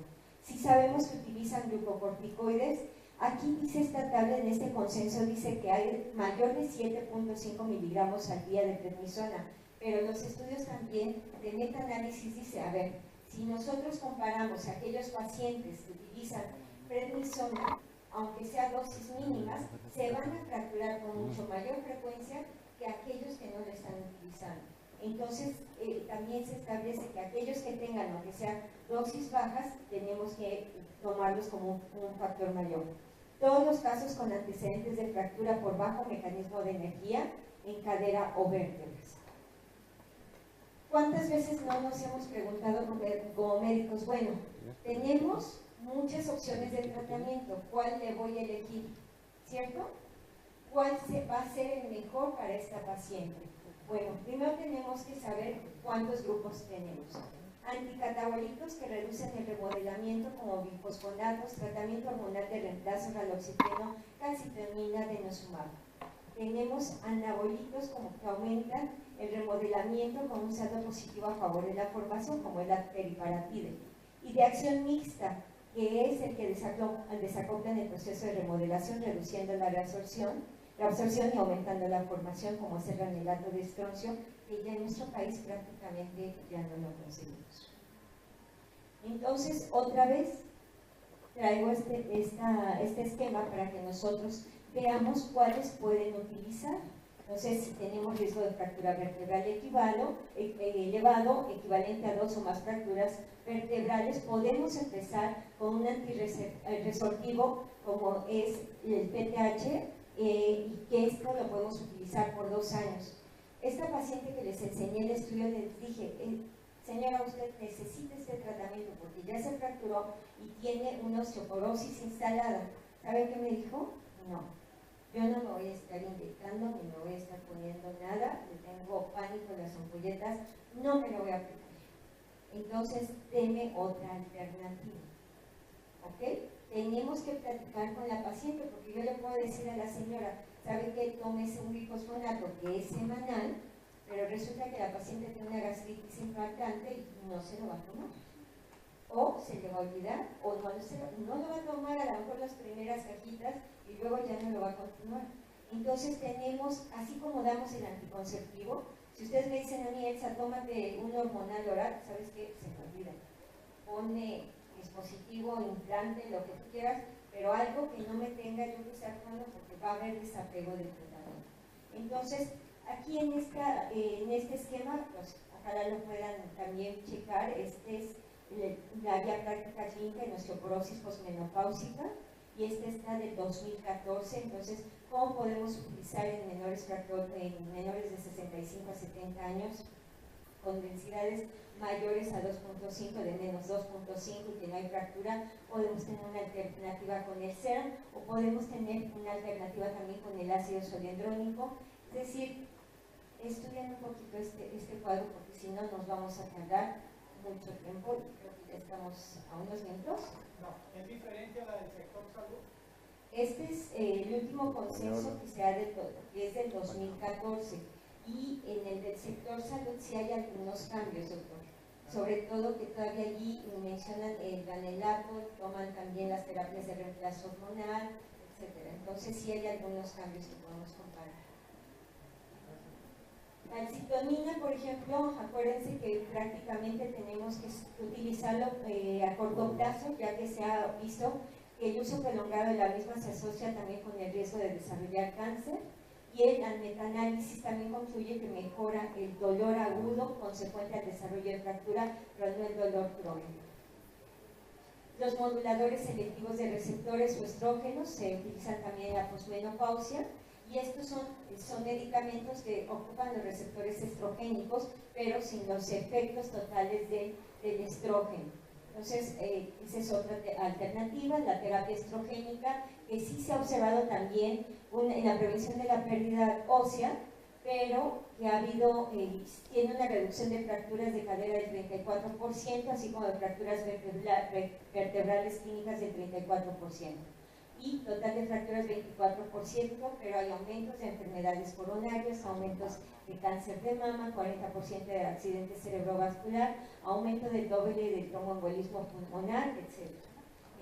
Si sabemos que utilizan glucocorticoides, aquí dice esta tabla, en este consenso dice que hay mayor de 7.5 miligramos al día de prednisona, pero los estudios también de metaanálisis dice, a ver, si nosotros comparamos a aquellos pacientes que utilizan prednisona, aunque sea dosis mínimas, se van a fracturar con mucho mayor frecuencia que aquellos que no lo están utilizando. Entonces, también se establece que aquellos que tengan, aunque sean dosis bajas, tenemos que tomarlos como un factor mayor. Todos los casos con antecedentes de fractura por bajo mecanismo de energía en cadera o vértebras. ¿Cuántas veces no nos hemos preguntado como médicos? Bueno, tenemos muchas opciones de tratamiento, ¿cuál le voy a elegir? ¿Cierto? ¿Cuál va a ser el mejor para esta paciente? Bueno, primero tenemos que saber cuántos grupos tenemos. Anticatabólicos que reducen el remodelamiento como bifosfonatos, tratamiento hormonal de reemplazo raloxifeno, calcitonina, denosumab. Tenemos anabólicos como que aumentan el remodelamiento con un saldo positivo a favor de la formación, como es la teriparatide. Y de acción mixta, que es el que desacopla en el proceso de remodelación, reduciendo la absorción y aumentando la formación, como es el granulato de estroncio, que ya en nuestro país prácticamente ya no lo conseguimos. Entonces, otra vez, traigo este esquema para que nosotros veamos cuáles pueden utilizar. Entonces, si tenemos riesgo de fractura vertebral elevado, equivalente a 2 o más fracturas vertebrales, podemos empezar con un antirresortivo como es el PTH, y que esto lo podemos utilizar por 2 años. Esta paciente que les enseñé el estudio, les dije, señora, usted necesita este tratamiento porque ya se fracturó y tiene una osteoporosis instalada. ¿Saben qué me dijo? No, yo no me voy a estar inyectando ni me voy a estar poniendo nada, le tengo pánico en las ampolletas, no me lo voy a aplicar. Entonces, deme otra alternativa. ¿Ok? Tenemos que platicar con la paciente, porque yo le puedo decir a la señora, sabe que tómese un bifosfonato que es semanal, pero resulta que la paciente tiene una gastritis infartante y no se lo va a tomar. O se le va a olvidar, o no lo va a tomar a lo mejor las primeras cajitas y luego ya no lo va a continuar. Entonces tenemos, así como damos el anticonceptivo, si ustedes me dicen a mí, Elsa, tómate un hormonal oral, ¿sabes qué? Se me olvida. Pone dispositivo, implante, lo que tú quieras, pero algo que no me tenga yo que estar tomando porque va a haber desapego del tratamiento. Entonces, aquí en este esquema, pues ojalá lo puedan también checar, este es la guía práctica clínica en osteoporosis posmenopáusica, y este está del 2014. Entonces, ¿cómo podemos utilizar en menores de 65 a 70 años con densidades mayores a 2.5, de menos 2.5 y que no hay fractura? Podemos tener una alternativa con el SERM, o podemos tener una alternativa también con el ácido soliendrónico. Es decir, estudien un poquito este cuadro, porque si no nos vamos a tardar mucho tiempo, y creo que ya estamos a unos minutos. No, ¿es diferente a la del sector salud? Este es el último consenso que se ha de todo, que es del 2014, y en el del sector salud sí hay algunos cambios, doctor. Sobre todo que todavía allí mencionan el ganelato, toman también las terapias de reemplazo hormonal, etc. Entonces sí hay algunos cambios que podemos comparar. Calcitonina, por ejemplo, acuérdense que prácticamente tenemos que utilizarlo a corto plazo, ya que se ha visto que el uso prolongado de la misma se asocia también con el riesgo de desarrollar cáncer, y el metanálisis también concluye que mejora el dolor agudo consecuente al desarrollo de fractura, pero no el dolor crónico. Los moduladores selectivos de receptores o estrógenos se utilizan también en la posmenopausia, y estos son medicamentos que ocupan los receptores estrogénicos, pero sin los efectos totales del estrógeno. Entonces, esa es otra alternativa, la terapia estrogénica, que sí se ha observado también en la prevención de la pérdida ósea, pero que tiene una reducción de fracturas de cadera del 34%, así como de fracturas vertebrales clínicas del 34%. Y total de fracturas 24%, pero hay aumentos de enfermedades coronarias, aumentos de cáncer de mama, 40% de accidente cerebrovascular, aumento del doble del tromboembolismo pulmonar, etc.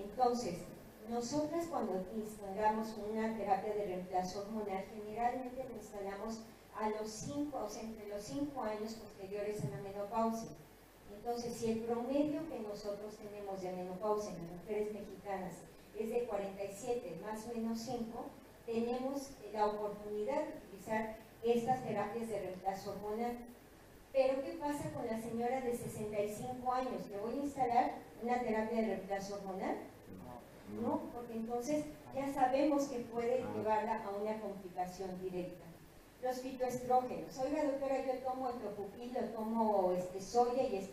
Entonces, nosotras cuando instalamos una terapia de reemplazo hormonal, generalmente la instalamos a los 5, o sea, entre los 5 años posteriores a la menopausia. Entonces, si el promedio que nosotros tenemos de menopausia en las mujeres mexicanas es de 47 más o menos 5, tenemos la oportunidad de utilizar estas terapias de reemplazo hormonal. Pero ¿qué pasa con la señora de 65 años? ¿Le voy a instalar una terapia de reemplazo hormonal? No, porque entonces ya sabemos que puede llevarla a una complicación directa. Los fitoestrógenos. Oiga, doctora, yo tomo Entropupil, tomo soya y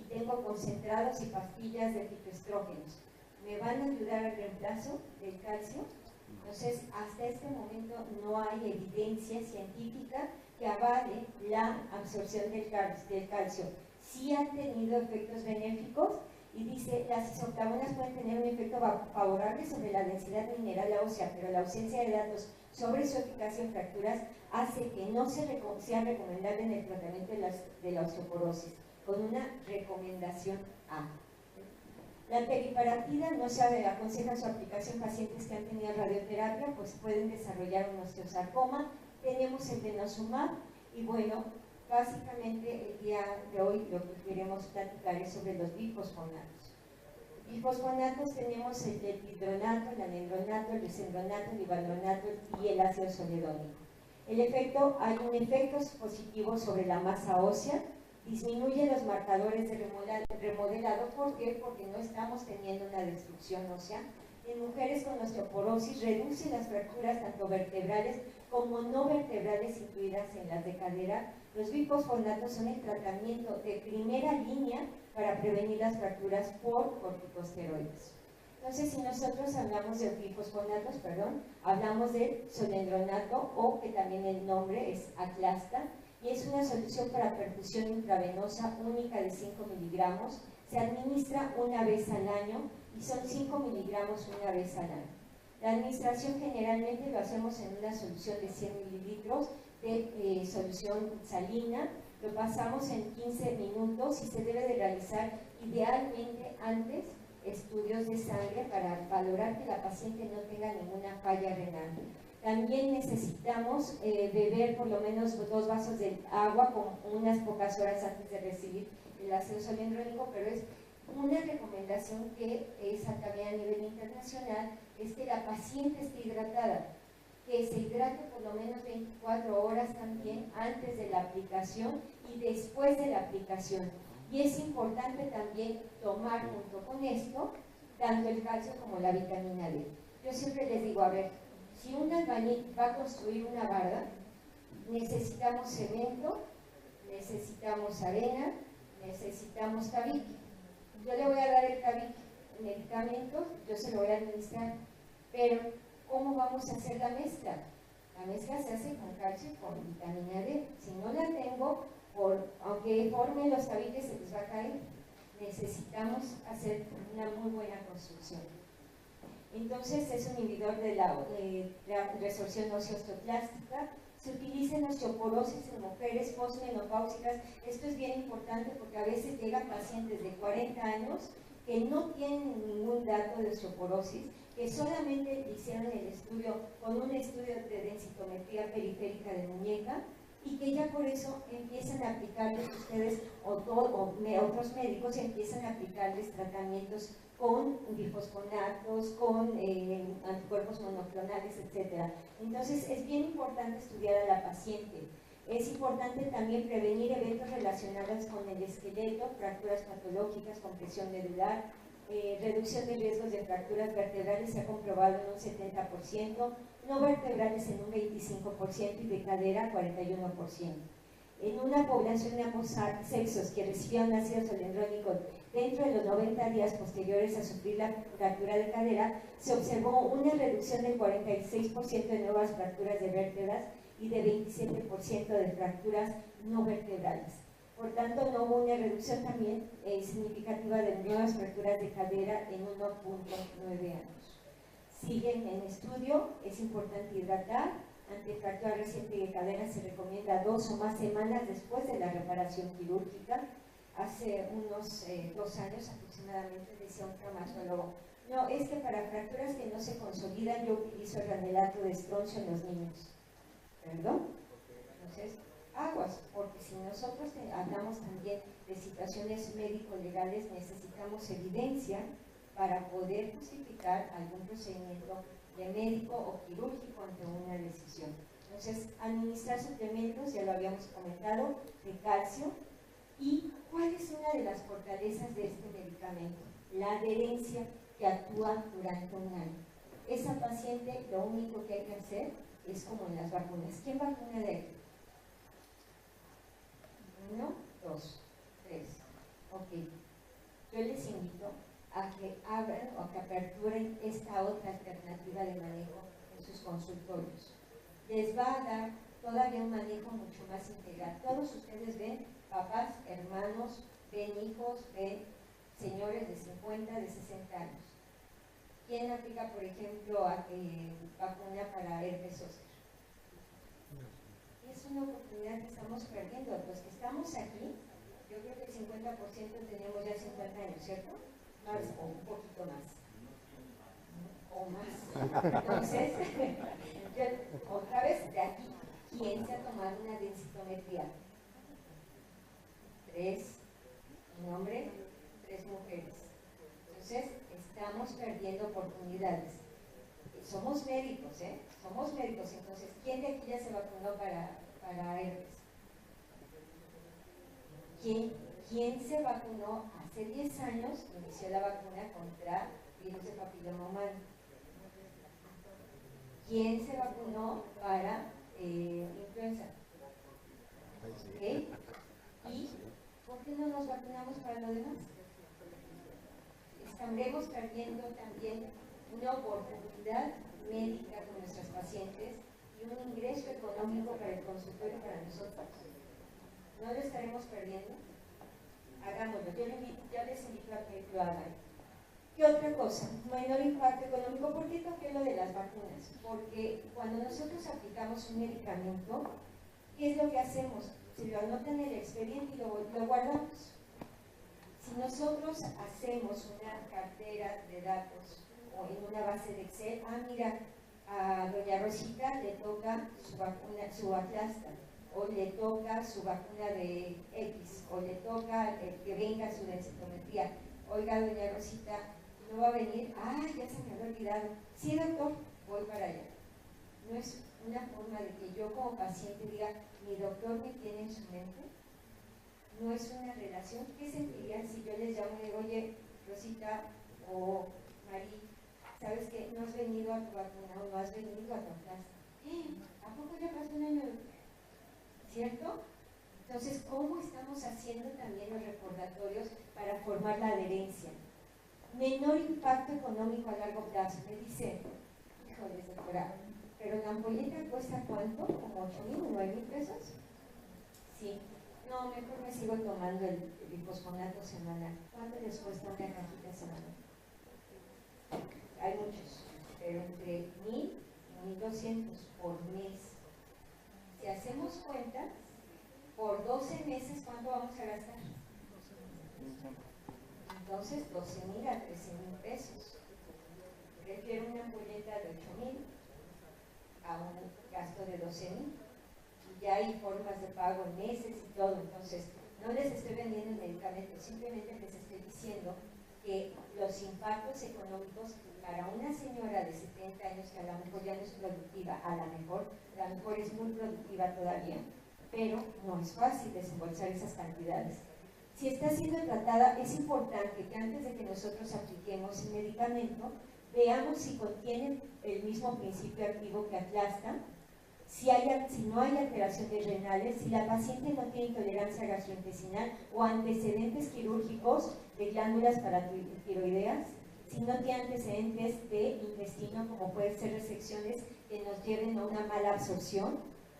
tengo concentrados y pastillas de fitoestrógenos. ¿Me van a ayudar al reemplazo del calcio? Entonces, hasta este momento no hay evidencia científica que avale la absorción del calcio. Sí han tenido efectos benéficos, y dice, las isoflavonas pueden tener un efecto favorable sobre la densidad mineral ósea, pero la ausencia de datos sobre su eficacia en fracturas hace que no sea recomendable en el tratamiento de la osteoporosis, con una recomendación A. La teriparatida no se aconseja su aplicación en pacientes que han tenido radioterapia, pues pueden desarrollar un osteosarcoma. Tenemos el denosumab, y bueno, básicamente el día de hoy lo que queremos platicar es sobre los bifosfonatos. Bifosfonatos tenemos el dipidronato, el anhidronato, el bisendronato, el ivandronato y el ácido zoledónico. Hay un efecto positivo sobre la masa ósea, disminuye los marcadores de remodelado. ¿Por qué? Porque no estamos teniendo una destrucción ósea. En mujeres con osteoporosis reduce las fracturas tanto vertebrales como no vertebrales incluidas en las de cadera. Los bifosfonatos son el tratamiento de primera línea para prevenir las fracturas por corticosteroides. Entonces, si nosotros hablamos de bifosfonatos, hablamos del solendronato, o que también el nombre es Aclasta, y es una solución para perfusión intravenosa única de 5 miligramos. Se administra una vez al año y son 5 miligramos una vez al año. La administración generalmente lo hacemos en una solución de 100 mililitros de solución salina, lo pasamos en 15 minutos y se debe de realizar idealmente antes estudios de sangre para valorar que la paciente no tenga ninguna falla renal. También necesitamos beber por lo menos 2 vasos de agua con unas pocas horas antes de recibir el ácido solendrónico, pero es una recomendación que es también a nivel internacional, es que la paciente esté hidratada, que se hidrate por lo menos 24 horas también antes de la aplicación y después de la aplicación. Y es importante también tomar junto con esto tanto el calcio como la vitamina D. Yo siempre les digo, a ver, si un albañil va a construir una barda, necesitamos cemento, necesitamos arena, necesitamos tabique. Yo le voy a dar el tabique, medicamentos, yo se lo voy a administrar, pero ¿cómo vamos a hacer la mezcla? La mezcla se hace con calcio y con vitamina D. Si no la tengo, aunque formen los tabiques, se les va a caer. Necesitamos hacer una muy buena construcción. Entonces, es un inhibidor de la resorción óseo-osteoclástica. Se utiliza en osteoporosis en mujeres posmenopáusicas. Esto es bien importante porque a veces llegan pacientes de 40 años que no tienen ningún dato de osteoporosis, que solamente hicieron el estudio con un estudio de densitometría periférica de muñeca, y que ya por eso empiezan a aplicarles ustedes otros médicos empiezan a aplicarles tratamientos con bifosfonatos, con anticuerpos monoclonales, etc. Entonces es bien importante estudiar a la paciente. Es importante también prevenir eventos relacionados con el esqueleto, fracturas patológicas, compresión medular, reducción de riesgos de fracturas vertebrales se ha comprobado en un 70%, no vertebrales en un 25% y de cadera 41%. En una población de ambos sexos que recibieron ácido solendrónico dentro de los 90 días posteriores a sufrir la fractura de cadera, se observó una reducción del 46% de nuevas fracturas de vértebras y de 27% de fracturas no vertebrales. Por tanto, no hubo una reducción también significativa de nuevas fracturas de cadera en 1.9 años. Siguen en estudio, es importante hidratar. Ante fractura reciente de cadera se recomienda 2 o más semanas después de la reparación quirúrgica. Hace unos 2 años aproximadamente decía un traumatólogo, no, es que para fracturas que no se consolidan yo utilizo el granulato de estroncio en los niños. ¿Perdón? Entonces, aguas, porque si nosotros hablamos también de situaciones médico-legales, necesitamos evidencia para poder justificar algún procedimiento de médico o quirúrgico ante una decisión. Entonces, administrar suplementos, ya lo habíamos comentado, de calcio. ¿Y cuál es una de las fortalezas de este medicamento? La adherencia que actúa durante un año. Esa paciente, lo único que hay que hacer es como en las vacunas. ¿Quién vacuna de aquí? 1, 2, 3. Ok. Yo les invito a que abran o a que aperturen esta otra alternativa de manejo en sus consultorios. Les va a dar todavía un manejo mucho más integral. Todos ustedes ven papás, hermanos, ven hijos, ven señores de 50, de 60 años. ¿Quién aplica, por ejemplo, vacuna para herpes zóster? Es una oportunidad que estamos perdiendo. Los que estamos aquí, yo creo que el 50% tenemos ya 50 años, ¿cierto? Más o un poquito más. O más. Entonces, otra vez, de aquí, ¿quién se ha tomado una densitometría? 3, un hombre, 3 mujeres. Entonces, estamos perdiendo oportunidades. Somos médicos, somos médicos, entonces, ¿quién de aquí ya se vacunó para herpes? ¿Quién se vacunó hace 10 años? Inició la vacuna contra virus de papiloma humano. ¿Quién se vacunó para influenza? ¿Okay? ¿Y por qué no nos vacunamos para lo demás? Estaremos perdiendo también una oportunidad médica con nuestras pacientes y un ingreso económico para el consultorio para nosotros. ¿No lo estaremos perdiendo? Hagámoslo. Yo les invito a que lo hagan. ¿Qué otra cosa? Menor impacto económico. ¿Por qué toqué lo de las vacunas? Porque cuando nosotros aplicamos un medicamento, ¿qué es lo que hacemos? Se lo anota en el expediente y lo guardamos. Si nosotros hacemos una cartera de datos o en una base de Excel, mira, a doña Rosita le toca su vacuna, su Atlasta, o le toca su vacuna de X, o le toca que venga su densitometría. Oiga, doña Rosita, ¿no va a venir? Ya se me había olvidado. Sí, doctor, voy para allá. No es una forma de que yo como paciente diga, mi doctor me tiene en su mente. No es una relación. ¿Qué sentirían si yo les llamo y digo, oye, Rosita o Mari, ¿sabes qué? No has venido a tu vacuna o no has venido a tu clase? ¿A poco ya pasó un año? ¿Cierto? Entonces, ¿cómo estamos haciendo también los recordatorios para formar la adherencia? Menor impacto económico a largo plazo. Me dice, híjole, doctora, pero la ampolleta cuesta ¿cuánto? ¿Como 8,000 o 9,000 pesos? Sí. No, mejor me sigo tomando el bifosfonato semanal. ¿Cuánto les cuesta una cajita semanal? Hay muchos, pero entre 1,000 y 1,200 por mes. Si hacemos cuentas, por 12 meses, ¿cuánto vamos a gastar? Entonces, 12,000 a 13,000 pesos. Prefiero una ampolleta de 8,000 a un gasto de 12,000. Ya hay formas de pago en meses y todo, entonces no les estoy vendiendo el medicamento, simplemente les estoy diciendo que los impactos económicos para una señora de 70 años que a lo mejor ya no es productiva, a lo mejor es muy productiva todavía, pero no es fácil desembolsar esas cantidades. Si está siendo tratada, es importante que antes de que nosotros apliquemos el medicamento, veamos si contiene el mismo principio activo que Atlasta, si no hay alteraciones renales, si la paciente no tiene intolerancia gastrointestinal o antecedentes quirúrgicos de glándulas paratiroideas, si no tiene antecedentes de intestino, como pueden ser resecciones que nos lleven a una mala absorción.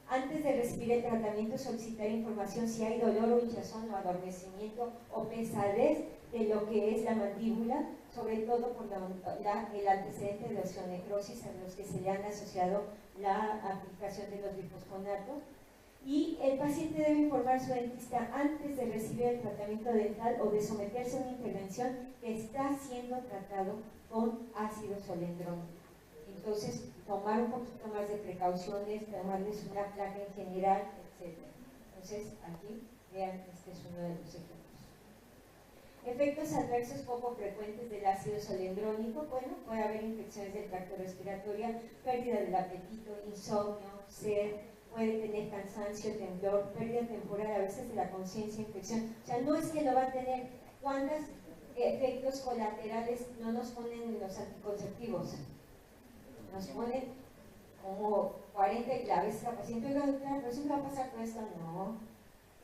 Antes de recibir el tratamiento, solicitar información si hay dolor o hinchazón o adormecimiento o pesadez de lo que es la mandíbula, sobre todo por el antecedente de osteonecrosis a los que se le han asociado la aplicación de los bifosfonatos. Y el paciente debe informar a su dentista antes de recibir el tratamiento dental o de someterse a una intervención que está siendo tratado con ácido solendrónico. Entonces, tomar un poquito más de precauciones, tomarles una placa en general, etc. Entonces, aquí, vean, este es uno de los ejemplos. Efectos adversos poco frecuentes del ácido solendrónico. Bueno, puede haber infecciones del tracto respiratorio, pérdida del apetito, insomnio, sed, puede tener cansancio, temblor, pérdida temporal a veces de la conciencia, infección. O sea, no es que lo va a tener. ¿Cuántos efectos colaterales no nos ponen en los anticonceptivos? Nos ponen como 40 y a veces la paciente, oiga, doctora, pero eso me va a pasar con esto. No,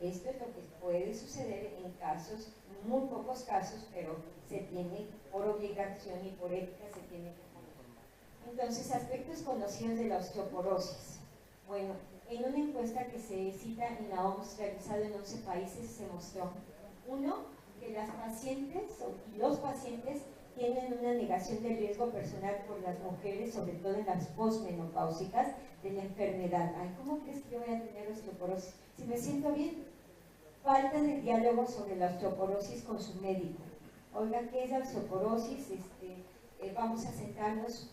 esto es lo que puede suceder en casos, muy pocos casos, pero se tiene por obligación y por ética se tiene que poner. Entonces, aspectos conocidos de la osteoporosis. Bueno, en una encuesta que se cita en la OMS realizada en 11 países se mostró, uno, que las pacientes y los pacientes tienen una negación del riesgo personal por las mujeres, sobre todo en las posmenopáusicas, de la enfermedad. Ay, ¿cómo crees que yo voy a tener osteoporosis? Si me siento bien. Falta de diálogo sobre la osteoporosis con su médico. Oiga, ¿qué es la osteoporosis? Vamos a sentarnos.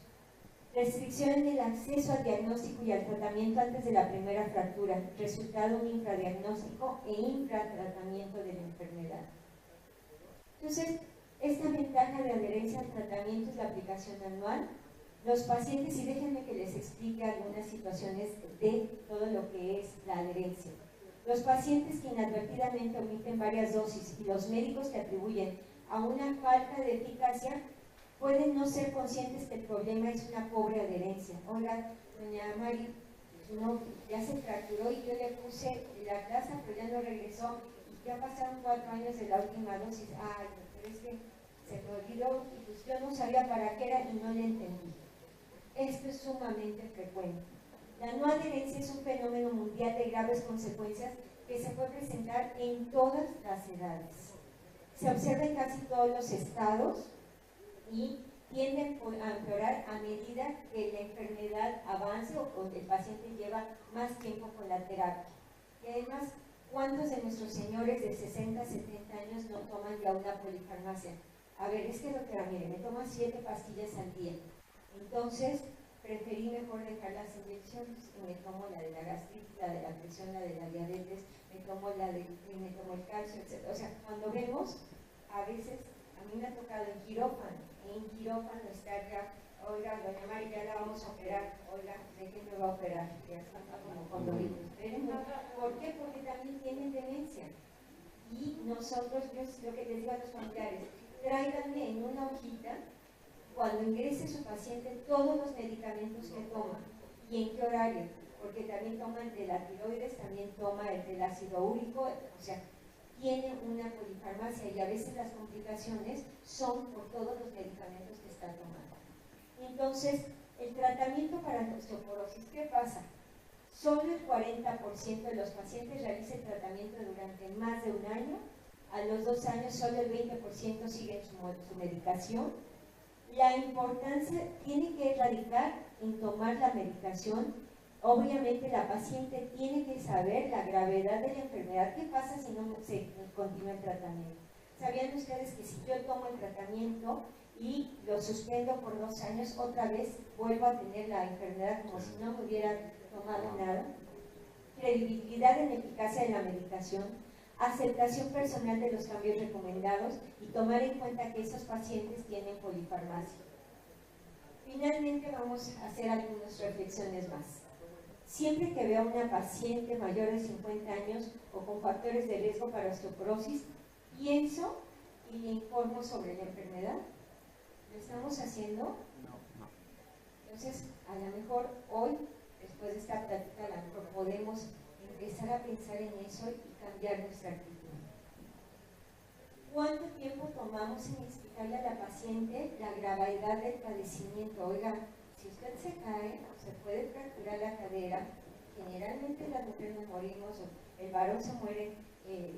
Restricción en el acceso al diagnóstico y al tratamiento antes de la primera fractura. Resultado, un infradiagnóstico e infratratamiento de la enfermedad. Entonces, Esta ventaja de adherencia al tratamiento es la aplicación anual. Los pacientes, y déjenme que les explique algunas situaciones de todo lo que es la adherencia. Los pacientes que inadvertidamente omiten varias dosis y los médicos que atribuyen a una falta de eficacia pueden no ser conscientes que el problema es una pobre adherencia. Oiga, doña Mari, no, ya se fracturó y yo le puse la grasa, pero ya no regresó y ya pasaron 4 años de la última dosis. Ay, pero es que se me olvidó y pues yo no sabía para qué era y no le entendí. Esto es sumamente frecuente. La no adherencia es un fenómeno mundial de graves consecuencias que se puede presentar en todas las edades. Se observa en casi todos los estados y tienden a empeorar a medida que la enfermedad avance o el paciente lleva más tiempo con la terapia. Y además, ¿cuántos de nuestros señores de 60, 70 años no toman ya una polifarmacia? A ver, es que doctora, mire, me tomo 7 pastillas al día. Entonces, preferí mejor dejar las inyecciones y me tomo la de la gastritis, la de la presión, la de la diabetes, me tomo el calcio, etc. O sea, cuando vemos, a veces, a mí me ha tocado en quirófano estar ya, oiga, doña Mari, ya la vamos a operar, oiga, ¿de qué me va a operar? Ya está como cuando digo, espérenme. ¿Por qué? Porque también tienen demencia. Y nosotros, yo lo que les digo a los familiares, tráiganme en una hojita, cuando ingrese su paciente, todos los medicamentos que toma y en qué horario, porque también toma el de la tiroides, también toma el del ácido úrico, o sea, tiene una polifarmacia y a veces las complicaciones son por todos los medicamentos que está tomando. Entonces, el tratamiento para la osteoporosis, ¿qué pasa? Solo el 40% de los pacientes realiza el tratamiento durante más de un año, a los 2 años solo el 20% sigue su medicación. La importancia tiene que radicar en tomar la medicación. Obviamente la paciente tiene que saber la gravedad de la enfermedad. ¿Qué pasa si no se continúa el tratamiento? ¿Sabían ustedes que si yo tomo el tratamiento y lo suspendo por 2 años, otra vez vuelvo a tener la enfermedad como si no me hubiera tomado nada? Credibilidad en la eficacia de la medicación, aceptación personal de los cambios recomendados y tomar en cuenta que esos pacientes tienen polifarmacia. Finalmente vamos a hacer algunas reflexiones más. Siempre que veo a una paciente mayor de 50 años o con factores de riesgo para osteoporosis, pienso y le informo sobre la enfermedad. ¿Lo estamos haciendo? No. Entonces, a lo mejor hoy, después de esta plática, a lo mejor podemos empezar a pensar en eso y cambiar nuestra actitud. ¿Cuánto tiempo tomamos en explicarle a la paciente la gravedad del padecimiento? Oiga, si usted se cae, se puede fracturar la cadera. Generalmente las mujeres nos morimos, el varón se muere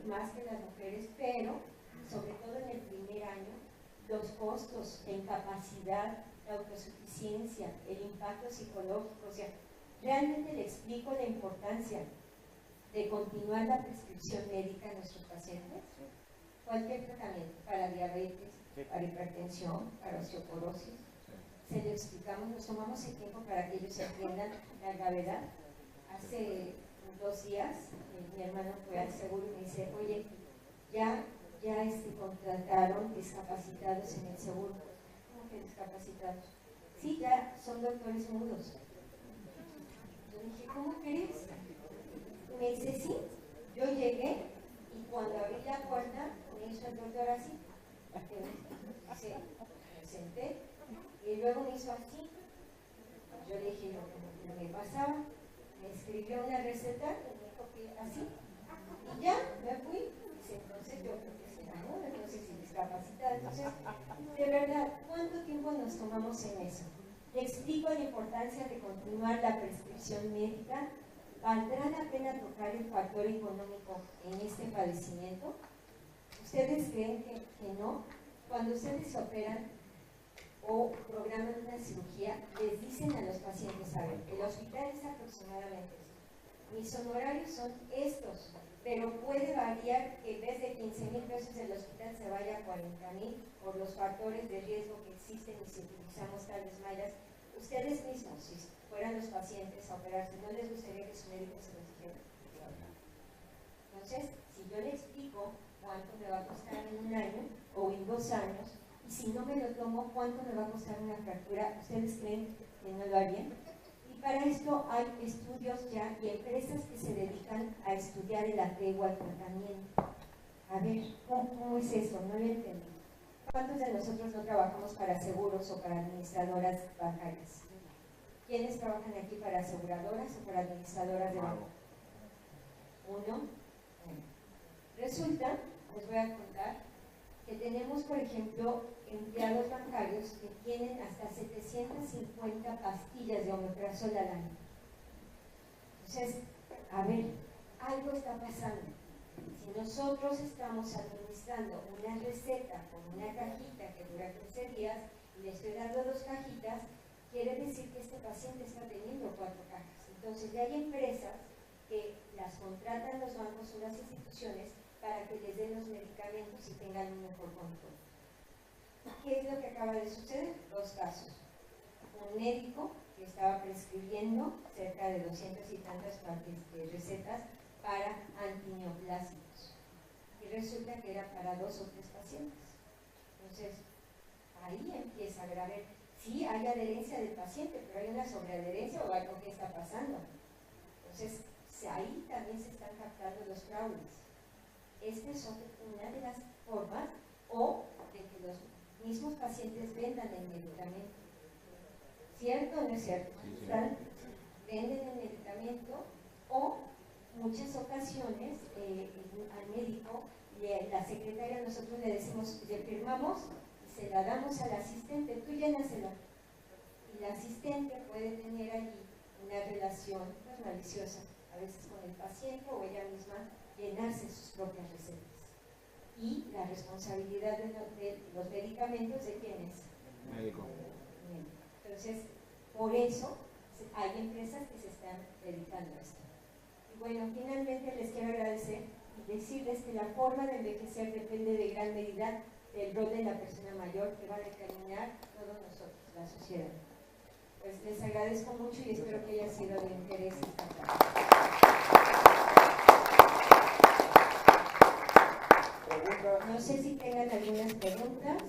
más que las mujeres, pero sobre todo en el primer año, los costos, la incapacidad, la autosuficiencia, el impacto psicológico, o sea, realmente le explico la importancia de continuar la prescripción médica a nuestros pacientes. Cualquier tratamiento para diabetes, para hipertensión, para osteoporosis, se lo explicamos, nos tomamos el tiempo para que ellos entiendan la gravedad. Hace 2 días mi hermano fue al seguro y me dice, oye, ya contrataron discapacitados en el seguro. ¿Cómo que discapacitados? Sí, ya son doctores mudos. Yo dije, ¿cómo crees? Me dice, sí, yo llegué y cuando abrí la puerta me hizo el doctor así, me senté y luego me hizo así. Yo le dije lo que me pasaba, me escribió una receta y me dijo que así, y ya me fui. Dice, entonces yo creo que será, ¿no? Entonces si discapacitada. Entonces, de verdad, ¿cuánto tiempo nos tomamos en eso? Le explico la importancia de continuar la prescripción médica. ¿Valdrá la pena tocar el factor económico en este padecimiento? ¿Ustedes creen que no? Cuando ustedes se operan o programan una cirugía, les dicen a los pacientes, a ver, el hospital es aproximadamente esto. Mis honorarios son estos, pero puede variar que en vez de 15,000 pesos el hospital se vaya a 40,000 por los factores de riesgo que existen y si utilizamos tales mallas. Ustedes mismos, si fueran los pacientes a operarse, ¿no les gustaría que su médico se los dijera? Entonces, si yo le explico cuánto me va a costar en un año o en 2 años, y si no me lo tomo, cuánto me va a costar una fractura, ¿ustedes creen que no lo harían? Y para esto hay estudios ya y empresas que se dedican a estudiar el apego al tratamiento. A ver, ¿cómo es eso? No lo entendí. ¿Cuántos de nosotros no trabajamos para seguros o para administradoras bancarias? ¿Quiénes trabajan aquí para aseguradoras o para administradoras de banco? ¿Uno? Resulta, les voy a contar, que tenemos, por ejemplo, empleados bancarios que tienen hasta 750 pastillas de omeprazol al año. Entonces, a ver, algo está pasando. Si nosotros estamos administrando una receta con una cajita que dura 15 días y le estoy dando 2 cajitas, quiere decir que este paciente está teniendo 4 cajas. Entonces, ya hay empresas que las contratan los bancos o las instituciones para que les den los medicamentos y tengan un mejor control. ¿Qué es lo que acaba de suceder? 2 casos. Un médico que estaba prescribiendo cerca de 200 y tantas recetas para antineoplásicos. Y resulta que era para 2 o 3 pacientes. Entonces, ahí empieza a ver, sí hay adherencia del paciente, pero hay una sobreadherencia o algo que está pasando. Entonces, ahí también se están captando los fraudes. Esta es una de las formas, o de que los mismos pacientes vendan el medicamento. ¿Cierto o no es cierto? Venden el medicamento, o muchas ocasiones al médico, la secretaria, nosotros le decimos, le firmamos y se la damos al asistente, tú llénasela. Y la asistente puede tener allí una relación pues, maliciosa, a veces con el paciente o ella misma, llenarse sus propias recetas. Y la responsabilidad de los medicamentos, ¿de quién es? Médico. Entonces, por eso hay empresas que se están dedicando a esto. Y bueno, finalmente les quiero agradecer y decirles que la forma de envejecer depende de gran medida del rol de la persona mayor que va a determinar todos nosotros, la sociedad. Pues les agradezco mucho y espero que haya sido de interés esta tarde. No sé si tengan algunas preguntas.